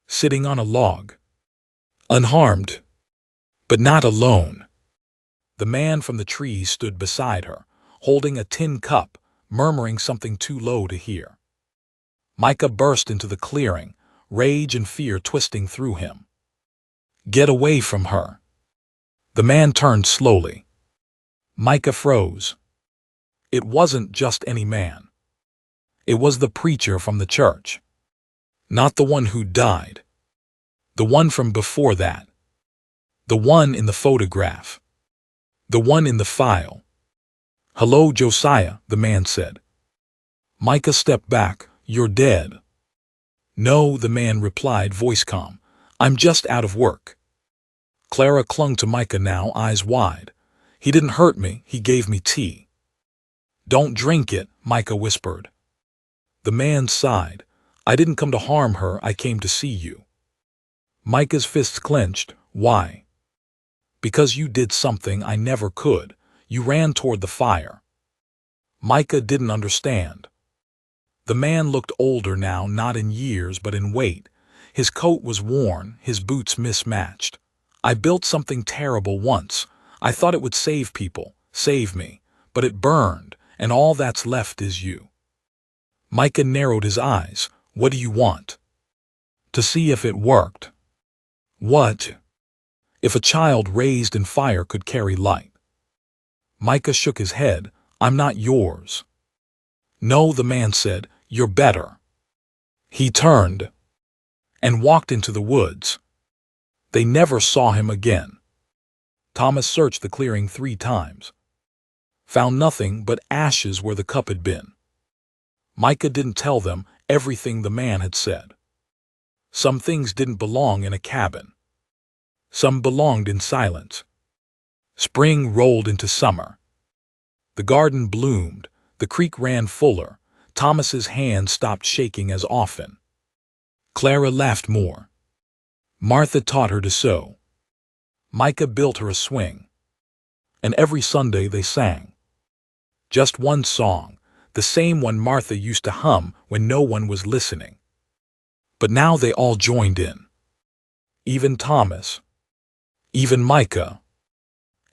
A: sitting on a log. Unharmed, but not alone. The man from the trees stood beside her, holding a tin cup, murmuring something too low to hear. Micah burst into the clearing, rage and fear twisting through him. "Get away from her." The man turned slowly. Micah froze. It wasn't just any man. It was the preacher from the church. Not the one who died. The one from before that. The one in the photograph. The one in the file. "Hello, Josiah," the man said. Micah stepped back. "You're dead." "No," the man replied, voice calm. "I'm just out of work." Clara clung to Micah now, eyes wide. "He didn't hurt me, he gave me tea." "Don't drink it," Micah whispered. The man sighed. "I didn't come to harm her, I came to see you." Micah's fists clenched. "Why?" "Because you did something I never could. You ran toward the fire." Micah didn't understand. The man looked older now, not in years but in weight. His coat was worn, his boots mismatched. "I built something terrible once. I thought it would save people, save me. But it burned, and all that's left is you." Micah narrowed his eyes. What do you want? To see if it worked. What? If a child raised in fire could carry light. Micah shook his head. I'm not yours. No, the man said, you're better. He turned and walked into the woods. They never saw him again. Thomas searched the clearing 3 times. Found nothing but ashes where the cup had been. Micah didn't tell them everything the man had said. Some things didn't belong in a cabin. Some belonged in silence. Spring rolled into summer. The garden bloomed. The creek ran fuller. Thomas's hand stopped shaking as often. Clara laughed more. Martha taught her to sew. Micah built her a swing. And every Sunday they sang. Just one song, the same one Martha used to hum when no one was listening. But now they all joined in. Even Thomas. Even Micah.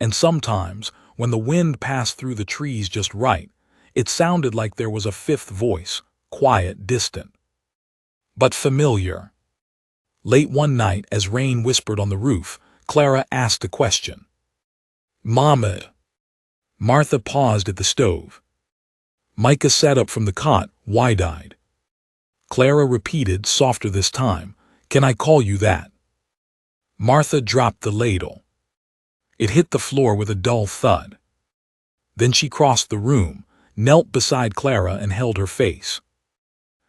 A: And sometimes, when the wind passed through the trees just right, it sounded like there was a 5th voice, quiet, distant, but familiar. Late one night, as rain whispered on the roof, Clara asked a question. Mama. Martha paused at the stove. Micah sat up from the cot, wide-eyed. Clara repeated, softer this time, Can I call you that? Martha dropped the ladle. It hit the floor with a dull thud. Then she crossed the room, knelt beside Clara and held her face.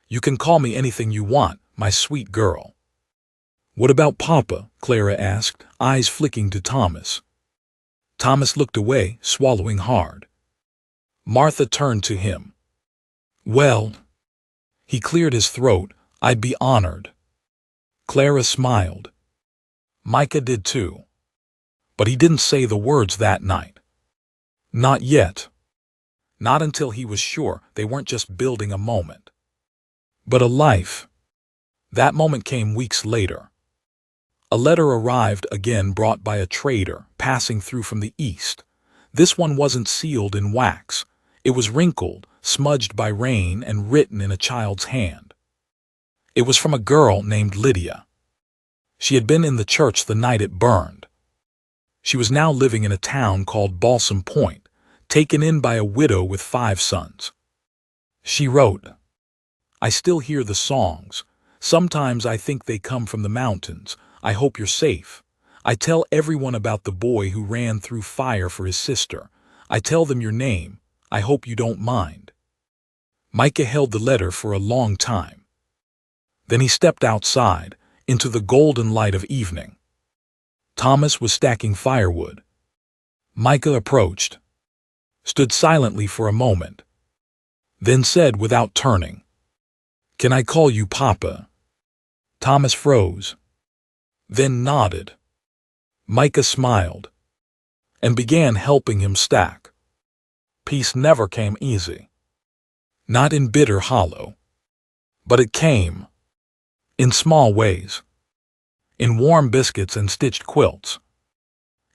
A: You can call me anything you want, my sweet girl. What about Papa? Clara asked, eyes flicking to Thomas. Thomas looked away, swallowing hard. Martha turned to him. Well, he cleared his throat, I'd be honored. Clara smiled. Micah did too. But he didn't say the words that night. Not yet. Not until he was sure they weren't just building a moment, but a life. That moment came weeks later. A letter arrived again, brought by a trader passing through from the east. This one wasn't sealed in wax. It was wrinkled, smudged by rain, and written in a child's hand. It was from a girl named Lydia. She had been in the church the night it burned. She was now living in a town called Balsam Point, taken in by a widow with 5 sons. She wrote, I still hear the songs. Sometimes I think they come from the mountains. I hope you're safe. I tell everyone about the boy who ran through fire for his sister. I tell them your name. I hope you don't mind. Micah held the letter for a long time. Then he stepped outside, into the golden light of evening. Thomas was stacking firewood. Micah approached, stood silently for a moment, then said without turning, Can I call you Papa? Thomas froze, then nodded. Micah smiled and began helping him stack. Peace never came easy. Not in Bitter Hollow. But it came. In small ways. In warm biscuits and stitched quilts.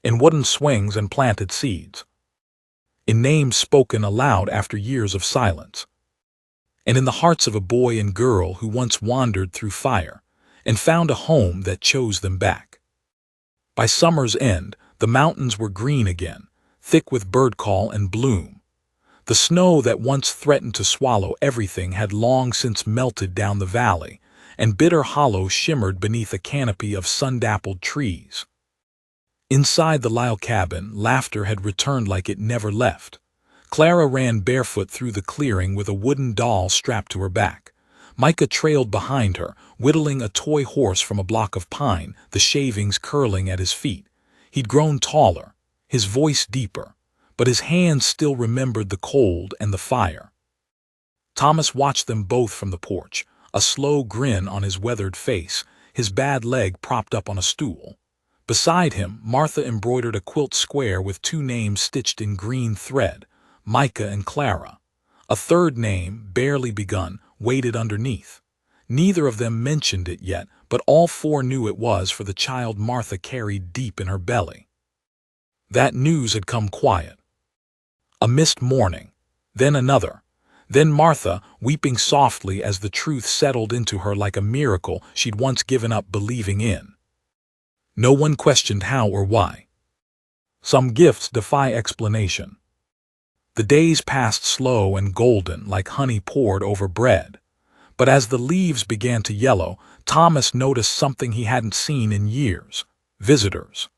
A: In wooden swings and planted seeds. In names spoken aloud after years of silence. And in the hearts of a boy and girl who once wandered through fire and found a home that chose them back. By summer's end, the mountains were green again, thick with bird call and bloom. The snow that once threatened to swallow everything had long since melted down the valley, and Bitter Hollow shimmered beneath a canopy of sun-dappled trees. Inside the Lyle cabin, laughter had returned like it never left. Clara ran barefoot through the clearing with a wooden doll strapped to her back. Micah trailed behind her, whittling a toy horse from a block of pine, the shavings curling at his feet. He'd grown taller, his voice deeper, but his hands still remembered the cold and the fire. Thomas watched them both from the porch, a slow grin on his weathered face, his bad leg propped up on a stool. Beside him, Martha embroidered a quilt square with 2 names stitched in green thread, Micah and Clara. A third name, barely begun, waited underneath. Neither of them mentioned it yet, but all 4 knew it was for the child Martha carried deep in her belly. That news had come quiet. A mist morning, then another, Then Martha, weeping softly as the truth settled into her like a miracle she'd once given up believing in. No one questioned how or why. Some gifts defy explanation. The days passed slow and golden like honey poured over bread. But as the leaves began to yellow, Thomas noticed something he hadn't seen in years: visitors.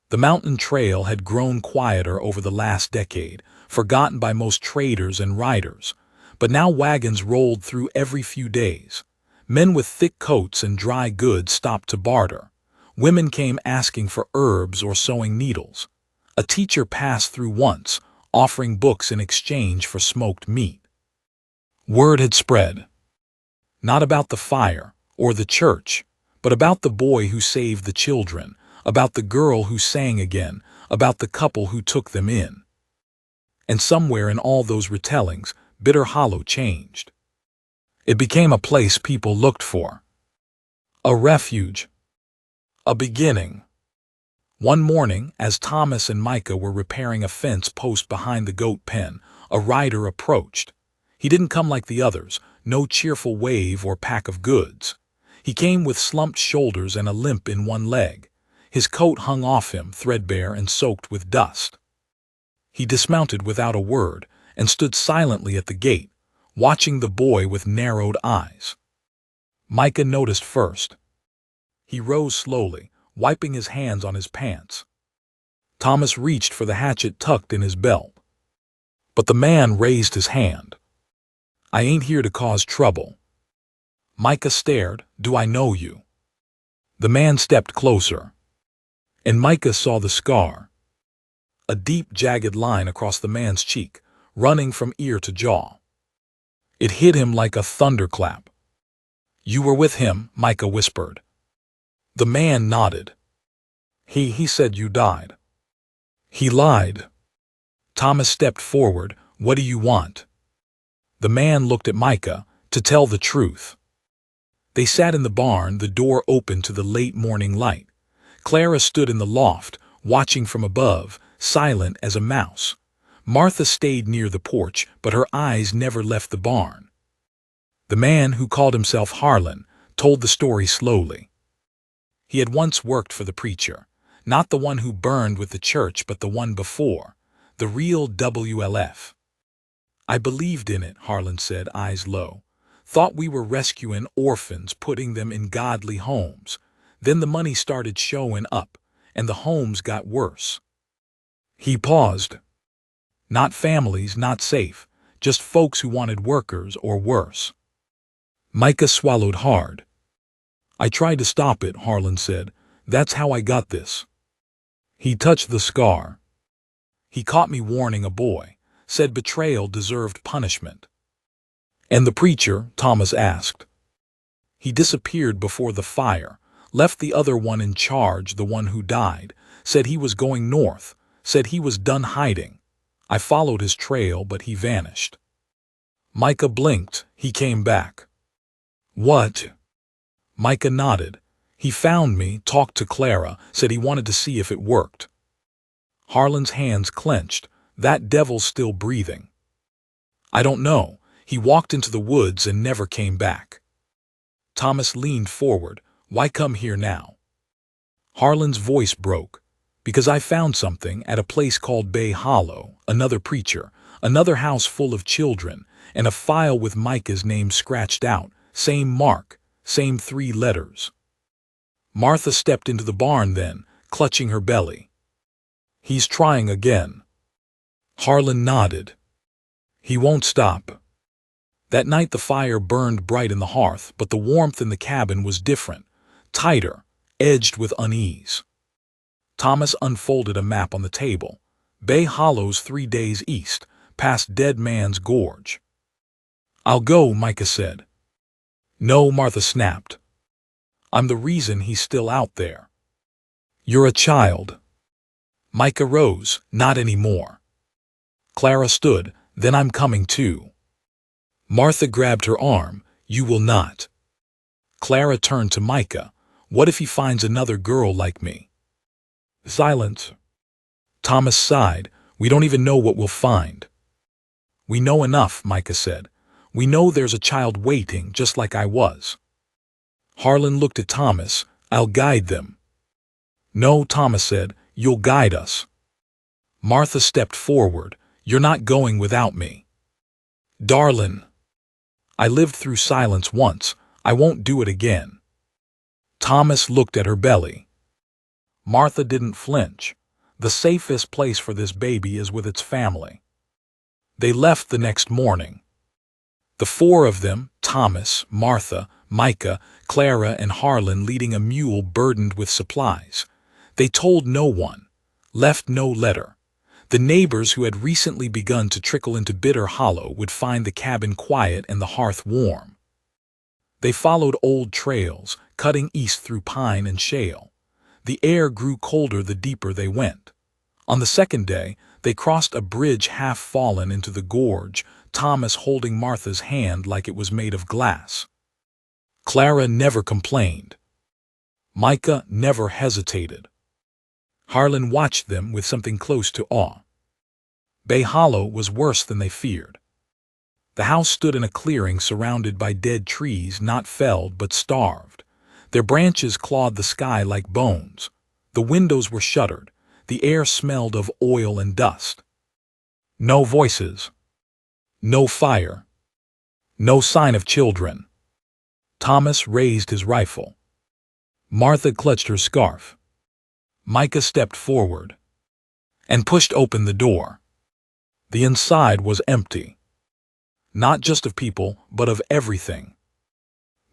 A: The mountain trail had grown quieter over the last decade, forgotten by most traders and riders. But now wagons rolled through every few days. Men with thick coats and dry goods stopped to barter. Women came asking for herbs or sewing needles. A teacher passed through once, offering books in exchange for smoked meat. Word had spread. Not about the fire or the church, but about the boy who saved the children, about the girl who sang again, about the couple who took them in. And somewhere in all those retellings, Bitter Hollow changed. It became a place people looked for. A refuge. A beginning. One morning, as Thomas and Micah were repairing a fence post behind the goat pen, a rider approached. He didn't come like the others, no cheerful wave or pack of goods. He came with slumped shoulders and a limp in one leg. His coat hung off him, threadbare and soaked with dust. He dismounted without a word and stood silently at the gate, watching the boy with narrowed eyes. Micah noticed first. He rose slowly, wiping his hands on his pants. Thomas reached for the hatchet tucked in his belt. But the man raised his hand. "I ain't here to cause trouble." Micah stared. "Do I know you?" The man stepped closer. And Micah saw the scar. A deep, jagged line across the man's cheek, running from ear to jaw. It hit him like a thunderclap. "You were with him," Micah whispered. The man nodded. He said you died." "He lied." Thomas stepped forward. "What do you want?" The man looked at Micah. "To tell the truth." They sat in the barn, the door open to the late morning light. Clara stood in the loft, watching from above, silent as a mouse. Martha stayed near the porch, but her eyes never left the barn. The man, who called himself Harlan, told the story slowly. He had once worked for the preacher, not the one who burned with the church, but the one before, the real WLF. "I believed in it," Harlan said, eyes low. "Thought we were rescuing orphans, putting them in godly homes. Then the money started showing up, and the homes got worse." He paused. Not families, not safe, just folks who wanted workers or worse. Micah swallowed hard. "I tried to stop it," Harlan said. "That's how I got this." He touched the scar. "He caught me warning a boy, said betrayal deserved punishment." "And the preacher?" Thomas asked. "He disappeared before the fire, left the other one in charge, the one who died, said he was going north, said he was done hiding. I followed his trail, but he vanished." Micah blinked. "He came back." "What?" Micah nodded. "He found me, talked to Clara, said he wanted to see if it worked." Harlan's hands clenched. "That devil's still breathing." "I don't know. He walked into the woods and never came back." Thomas leaned forward. "Why come here now?" Harlan's voice broke. "Because I found something at a place called Bay Hollow, another preacher, another house full of children, and a file with Micah's name scratched out, same mark, same 3 letters. Martha stepped into the barn then, clutching her belly. "He's trying again." Harlan nodded. "He won't stop." That night the fire burned bright in the hearth, but the warmth in the cabin was different, tighter, edged with unease. Thomas unfolded a map on the table. Bay Hollow's 3 days east, past Dead Man's Gorge. "I'll go," Micah said. "No," Martha snapped. "I'm the reason he's still out there." "You're a child." Micah rose. "Not anymore." Clara stood. "Then I'm coming too." Martha grabbed her arm. "You will not." Clara turned to Micah. "What if he finds another girl like me?" Silence. Thomas sighed. "We don't even know what we'll find." "We know enough," Micah said. "We know there's a child waiting, just like I was." Harlan looked at Thomas. "I'll guide them." "No," Thomas said, "you'll guide us." Martha stepped forward. "You're not going without me." "Darlin', I lived through silence once. I won't do it again." Thomas looked at her belly. Martha didn't flinch. "The safest place for this baby is with its family." They left the next morning. The four of them, Thomas, Martha, Micah, Clara, and Harlan, leading a mule burdened with supplies. They told no one, left no letter. The neighbors who had recently begun to trickle into Bitter Hollow would find the cabin quiet and the hearth warm. They followed old trails, cutting east through pine and shale. The air grew colder the deeper they went. On the second day, they crossed a bridge half fallen into the gorge, Thomas holding Martha's hand like it was made of glass. Clara never complained. Micah never hesitated. Harlan watched them with something close to awe. Bay Hollow was worse than they feared. The house stood in a clearing surrounded by dead trees, not felled but starved. Their branches clawed the sky like bones. The windows were shuttered. The air smelled of oil and dust. No voices. No fire. No sign of children. Thomas raised his rifle. Martha clutched her scarf. Micah stepped forward and pushed open the door. The inside was empty. Not just of people, but of everything.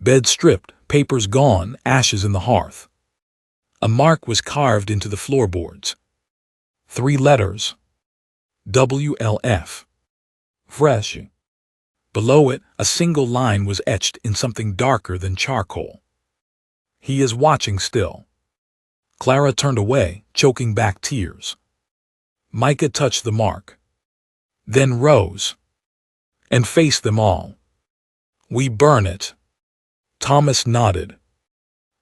A: Beds stripped, papers gone, ashes in the hearth. A mark was carved into the floorboards. 3 letters. WLF. Fresh. Below it, a single line was etched in something darker than charcoal. "He is watching still." Clara turned away, choking back tears. Micah touched the mark, then rose and faced them all. "We burn it." Thomas nodded.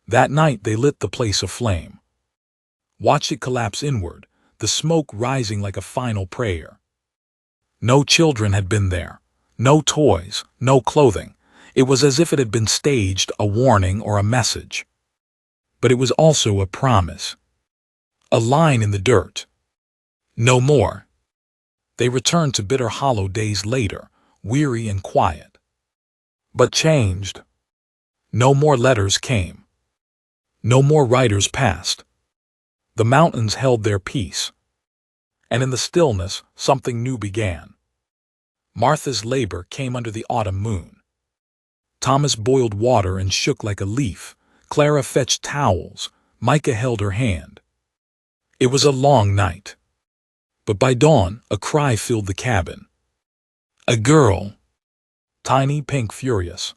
A: That night they lit the place aflame. Watched it collapse inward, the smoke rising like a final prayer. No children had been there. No toys, no clothing. It was as if it had been staged, a warning or a message. But it was also a promise. A line in the dirt. No more. They returned to Bitter Hollow days later, weary and quiet. But changed. No more letters came. No more riders passed. The mountains held their peace. And in the stillness, something new began. Martha's labor came under the autumn moon. Thomas boiled water and shook like a leaf. Clara fetched towels. Micah held her hand. It was a long night. But by dawn, a cry filled the cabin. A girl. Tiny, pink, furious.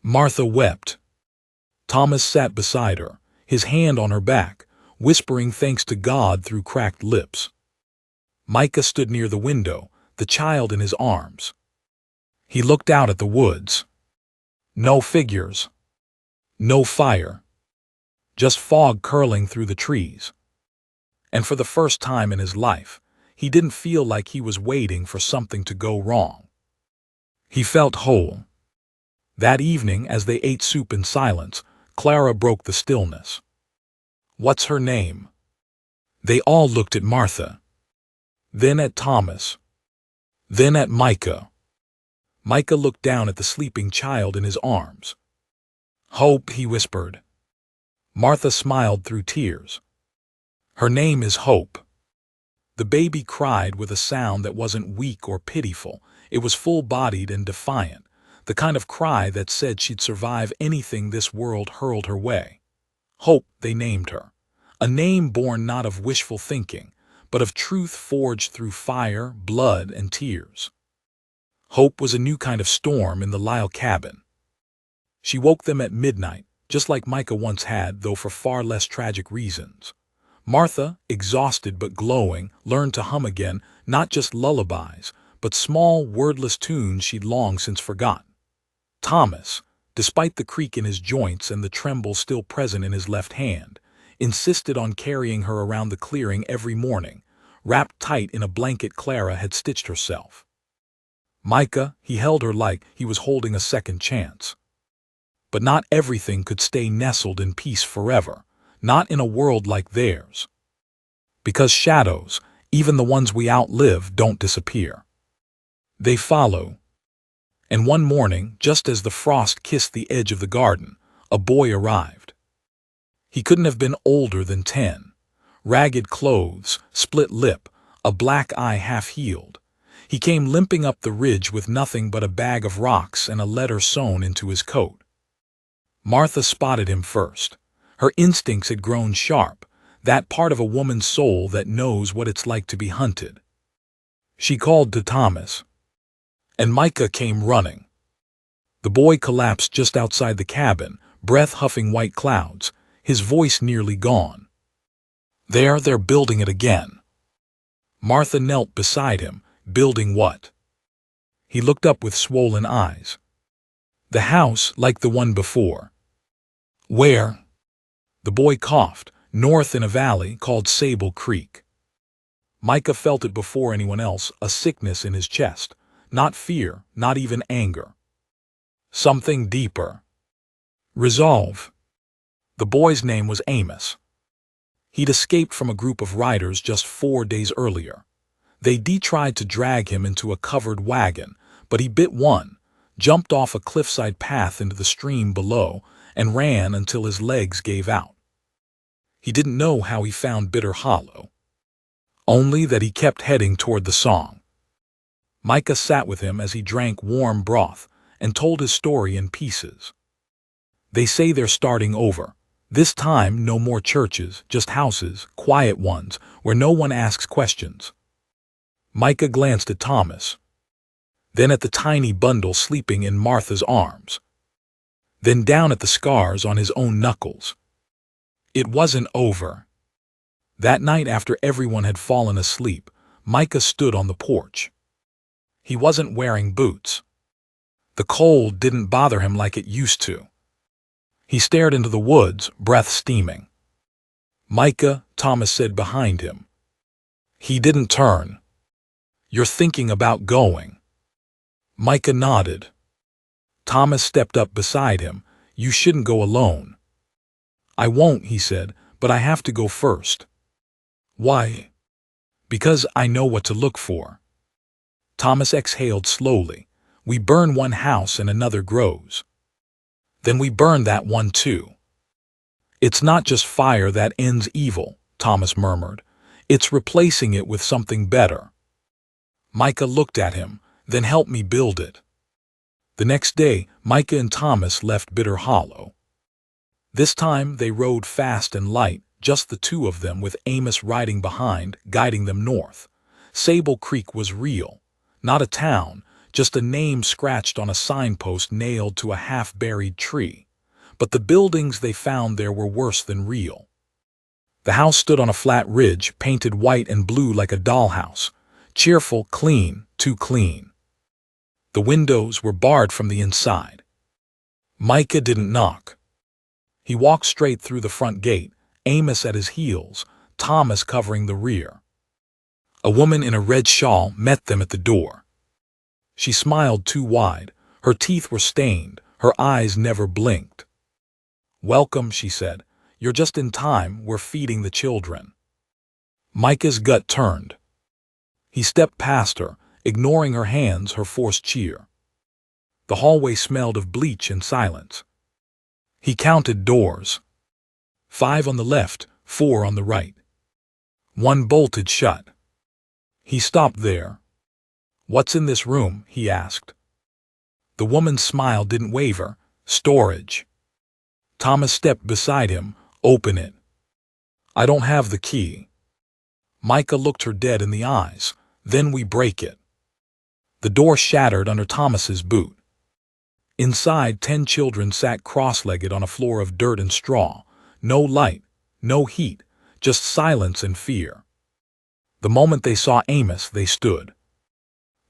A: Martha wept. Thomas sat beside her, his hand on her back, whispering thanks to God through cracked lips. Micah stood near the window, the child in his arms. He looked out at the woods. No figures. No fire. Just fog curling through the trees. And for the first time in his life, he didn't feel like he was waiting for something to go wrong. He felt whole. That evening, as they ate soup in silence, Clara broke the stillness. "What's her name?" They all looked at Martha. Then at Thomas. Then at Micah. Micah looked down at the sleeping child in his arms. "Hope," he whispered. Martha smiled through tears. "Her name is Hope." The baby cried with a sound that wasn't weak or pitiful. It was full-bodied and defiant, the kind of cry that said she'd survive anything this world hurled her way. Hope, they named her. A name born not of wishful thinking, but of truth forged through fire, blood, and tears. Hope was a new kind of storm in the Lyle cabin. She woke them at midnight, just like Micah once had, though for far less tragic reasons. Martha, exhausted but glowing, learned to hum again, not just lullabies, but small, wordless tunes she'd long since forgotten. Thomas, despite the creak in his joints and the tremble still present in his left hand, insisted on carrying her around the clearing every morning, wrapped tight in a blanket Clara had stitched herself. Micah, he held her like he was holding a second chance. But not everything could stay nestled in peace forever, not in a world like theirs. Because shadows, even the ones we outlive, don't disappear. They follow. And one morning, just as the frost kissed the edge of the garden, a boy arrived. He couldn't have been older than 10. Ragged clothes, split lip, a black eye half-healed. He came limping up the ridge with nothing but a bag of rocks and a letter sewn into his coat. Martha spotted him first. Her instincts had grown sharp, that part of a woman's soul that knows what it's like to be hunted. She called to Thomas, and Micah came running. The boy collapsed just outside the cabin, breath huffing white clouds, his voice nearly gone. They're building it again. Martha knelt beside him. Building what? He looked up with swollen eyes. The house like the one before. Where? The boy coughed, north in a valley called Sable Creek. Micah felt it before anyone else, a sickness in his chest. Not fear, not even anger. Something deeper. Resolve. The boy's name was Amos. He'd escaped from a group of riders just 4 days earlier. They tried to drag him into a covered wagon, but he bit one, jumped off a cliffside path into the stream below, and ran until his legs gave out. He didn't know how he found Bitter Hollow, only that he kept heading toward the song. Micah sat with him as he drank warm broth and told his story in pieces. They say they're starting over. This time, no more churches, just houses, quiet ones, where no one asks questions. Micah glanced at Thomas, then at the tiny bundle sleeping in Martha's arms, then down at the scars on his own knuckles. It wasn't over. That night, after everyone had fallen asleep, Micah stood on the porch. He wasn't wearing boots. The cold didn't bother him like it used to. He stared into the woods, breath steaming. Micah, Thomas said behind him. He didn't turn. You're thinking about going. Micah nodded. Thomas stepped up beside him. You shouldn't go alone. I won't, he said, but I have to go first. Why? Because I know what to look for. Thomas exhaled slowly. We burn one house and another grows. Then we burn that one too. It's not just fire that ends evil, Thomas murmured. It's replacing it with something better. Micah looked at him, then help me build it. The next day, Micah and Thomas left Bitter Hollow. This time they rode fast and light, just the two of them, with Amos riding behind, guiding them north. Sable Creek was real, not a town, just a name scratched on a signpost nailed to a half-buried tree. But the buildings they found there were worse than real. The house stood on a flat ridge, painted white and blue like a dollhouse. Cheerful, clean, too clean. The windows were barred from the inside. Micah didn't knock. He walked straight through the front gate, Amos at his heels, Thomas covering the rear. A woman in a red shawl met them at the door. She smiled too wide. Her teeth were stained. Her eyes never blinked. Welcome, she said. You're just in time. We're feeding the children. Micah's gut turned. He stepped past her, ignoring her hands, her forced cheer. The hallway smelled of bleach and silence. He counted doors. 5 on the left, 4 on the right. One bolted shut. He stopped there. What's in this room? He asked. The woman's smile didn't waver. Storage. Thomas stepped beside him. Open it. I don't have the key. Micah looked her dead in the eyes. Then we break it. The door shattered under Thomas's boot. Inside, 10 children sat cross-legged on a floor of dirt and straw. No light, no heat, just silence and fear. The moment they saw Amos, they stood.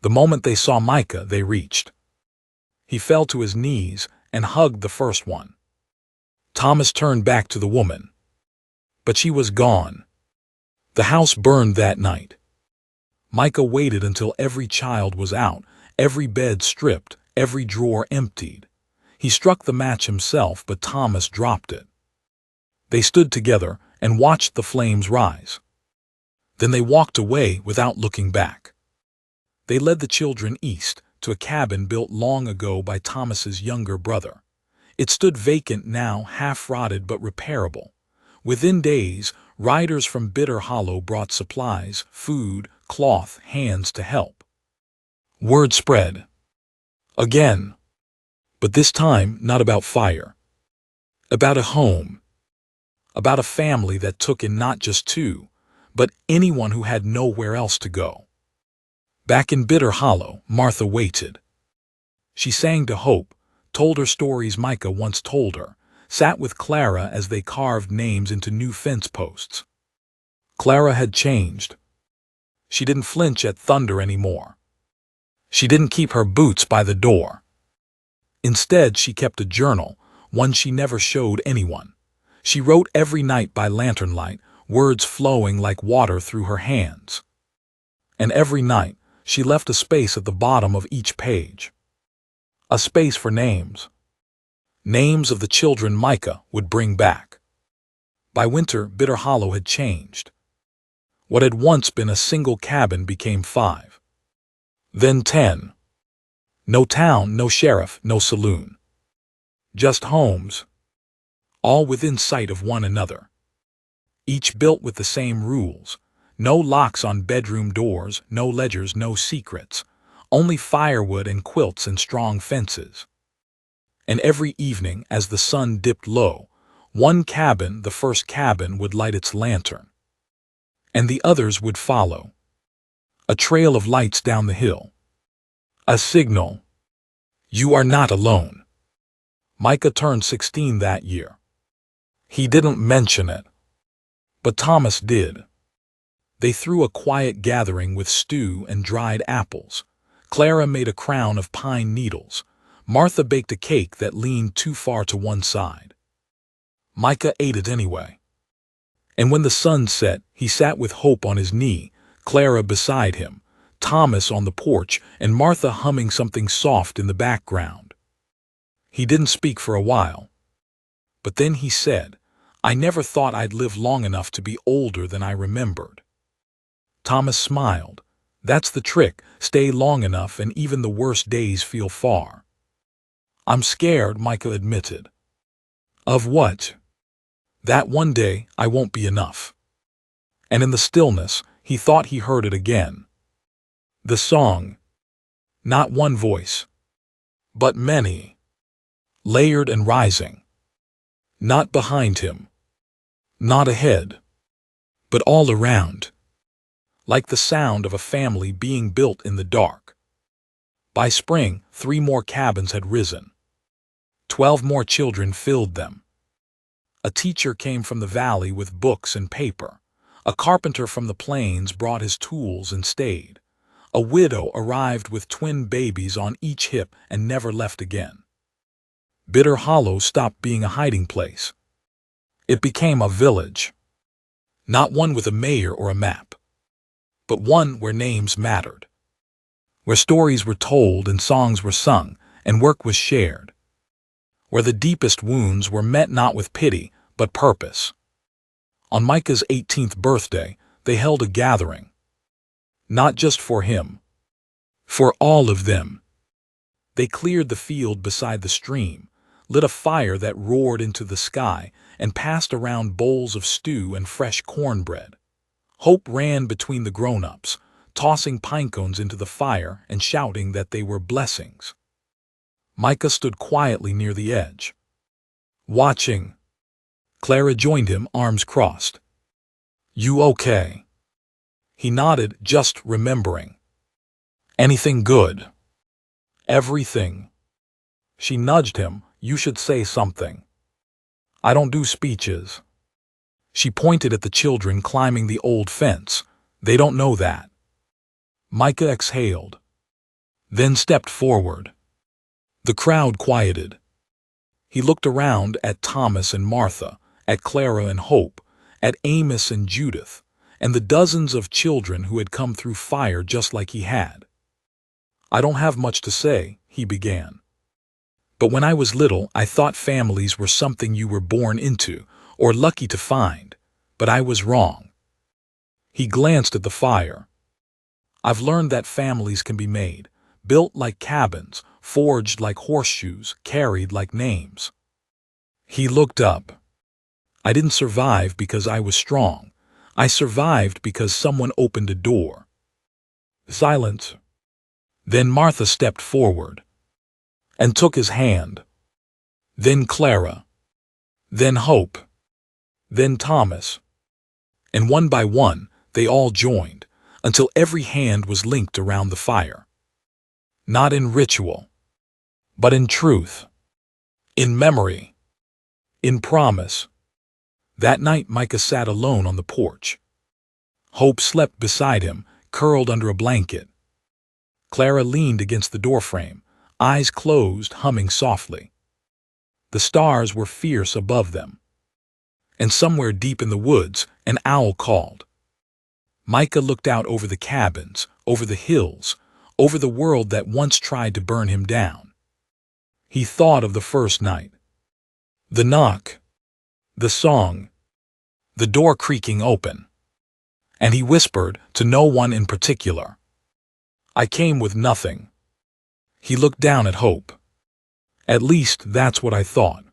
A: The moment they saw Micah, they reached. He fell to his knees and hugged the first one. Thomas turned back to the woman. But she was gone. The house burned that night. Micah waited until every child was out, every bed stripped, every drawer emptied. He struck the match himself, but Thomas dropped it. They stood together and watched the flames rise. Then they walked away without looking back. They led the children east to a cabin built long ago by Thomas's younger brother. It stood vacant now, half-rotted but repairable. Within days, riders from Bitter Hollow brought supplies, food, cloth, hands to help. Word spread. Again. But this time, not about fire. About a home. About a family that took in not just two, but anyone who had nowhere else to go. Back in Bitter Hollow, Martha waited. She sang to Hope, told her stories Micah once told her, sat with Clara as they carved names into new fence posts. Clara had changed. She didn't flinch at thunder anymore. She didn't keep her boots by the door. Instead, she kept a journal, one she never showed anyone. She wrote every night by lantern light, words flowing like water through her hands. And every night, she left a space at the bottom of each page. A space for names. Names of the children Micah would bring back. By winter, Bitter Hollow had changed. What had once been a single cabin became 5. Then 10. No town, no sheriff, no saloon. Just homes, all within sight of one another. Each built with the same rules. No locks on bedroom doors, no ledgers, no secrets. Only firewood and quilts and strong fences. And every evening, as the sun dipped low, one cabin, the first cabin, would light its lantern. And the others would follow. A trail of lights down the hill. A signal. You are not alone. Micah turned 16 that year. He didn't mention it. But Thomas did. They threw a quiet gathering with stew and dried apples. Clara made a crown of pine needles. Martha baked a cake that leaned too far to one side. Micah ate it anyway. And when the sun set, he sat with Hope on his knee, Clara beside him, Thomas on the porch, and Martha humming something soft in the background. He didn't speak for a while. But then he said, "I never thought I'd live long enough to be older than I remembered." Thomas smiled. That's the trick, stay long enough and even the worst days feel far. I'm scared, Micah admitted. Of what? That one day I won't be enough. And in the stillness, he thought he heard it again. The song. Not one voice, but many. Layered and rising. Not behind him. Not ahead. But all around. Like the sound of a family being built in the dark. By spring, 3 more cabins had risen. 12 more children filled them. A teacher came from the valley with books and paper. A carpenter from the plains brought his tools and stayed. A widow arrived with twin babies on each hip and never left again. Bitter Hollow stopped being a hiding place. It became a village. Not one with a mayor or a map, but one where names mattered. Where stories were told and songs were sung and work was shared. Where the deepest wounds were met not with pity, but purpose. On Micah's 18th birthday, they held a gathering. Not just for him. For all of them. They cleared the field beside the stream, lit a fire that roared into the sky, and passed around bowls of stew and fresh cornbread. Hope ran between the grown-ups, tossing pine cones into the fire and shouting that they were blessings. Micah stood quietly near the edge. Watching. Clara joined him, arms crossed. You okay? He nodded, just remembering. Anything good? Everything. She nudged him, you should say something. I don't do speeches. She pointed at the children climbing the old fence. They don't know that. Micah exhaled. Then stepped forward. The crowd quieted. He looked around at Thomas and Martha, at Clara and Hope, at Amos and Judith, and the dozens of children who had come through fire just like he had. "I don't have much to say," he began. "But when I was little, I thought families were something you were born into, or lucky to find. But I was wrong." He glanced at the fire. "I've learned that families can be made, built like cabins, forged like horseshoes, carried like names." He looked up. "I didn't survive because I was strong. I survived because someone opened a door." Silence. Then Martha stepped forward and took his hand. Then Clara. Then Hope. Then Thomas. And one by one, they all joined, until every hand was linked around the fire. Not in ritual, but in truth, in memory, in promise. That night Micah sat alone on the porch. Hope slept beside him, curled under a blanket. Clara leaned against the doorframe, eyes closed, humming softly. The stars were fierce above them. And somewhere deep in the woods, an owl called. Micah looked out over the cabins, over the hills, over the world that once tried to burn him down. He thought of the first night. The knock, the song, the door creaking open. And he whispered to no one in particular, "I came with nothing." He looked down at Hope. "At least that's what I thought."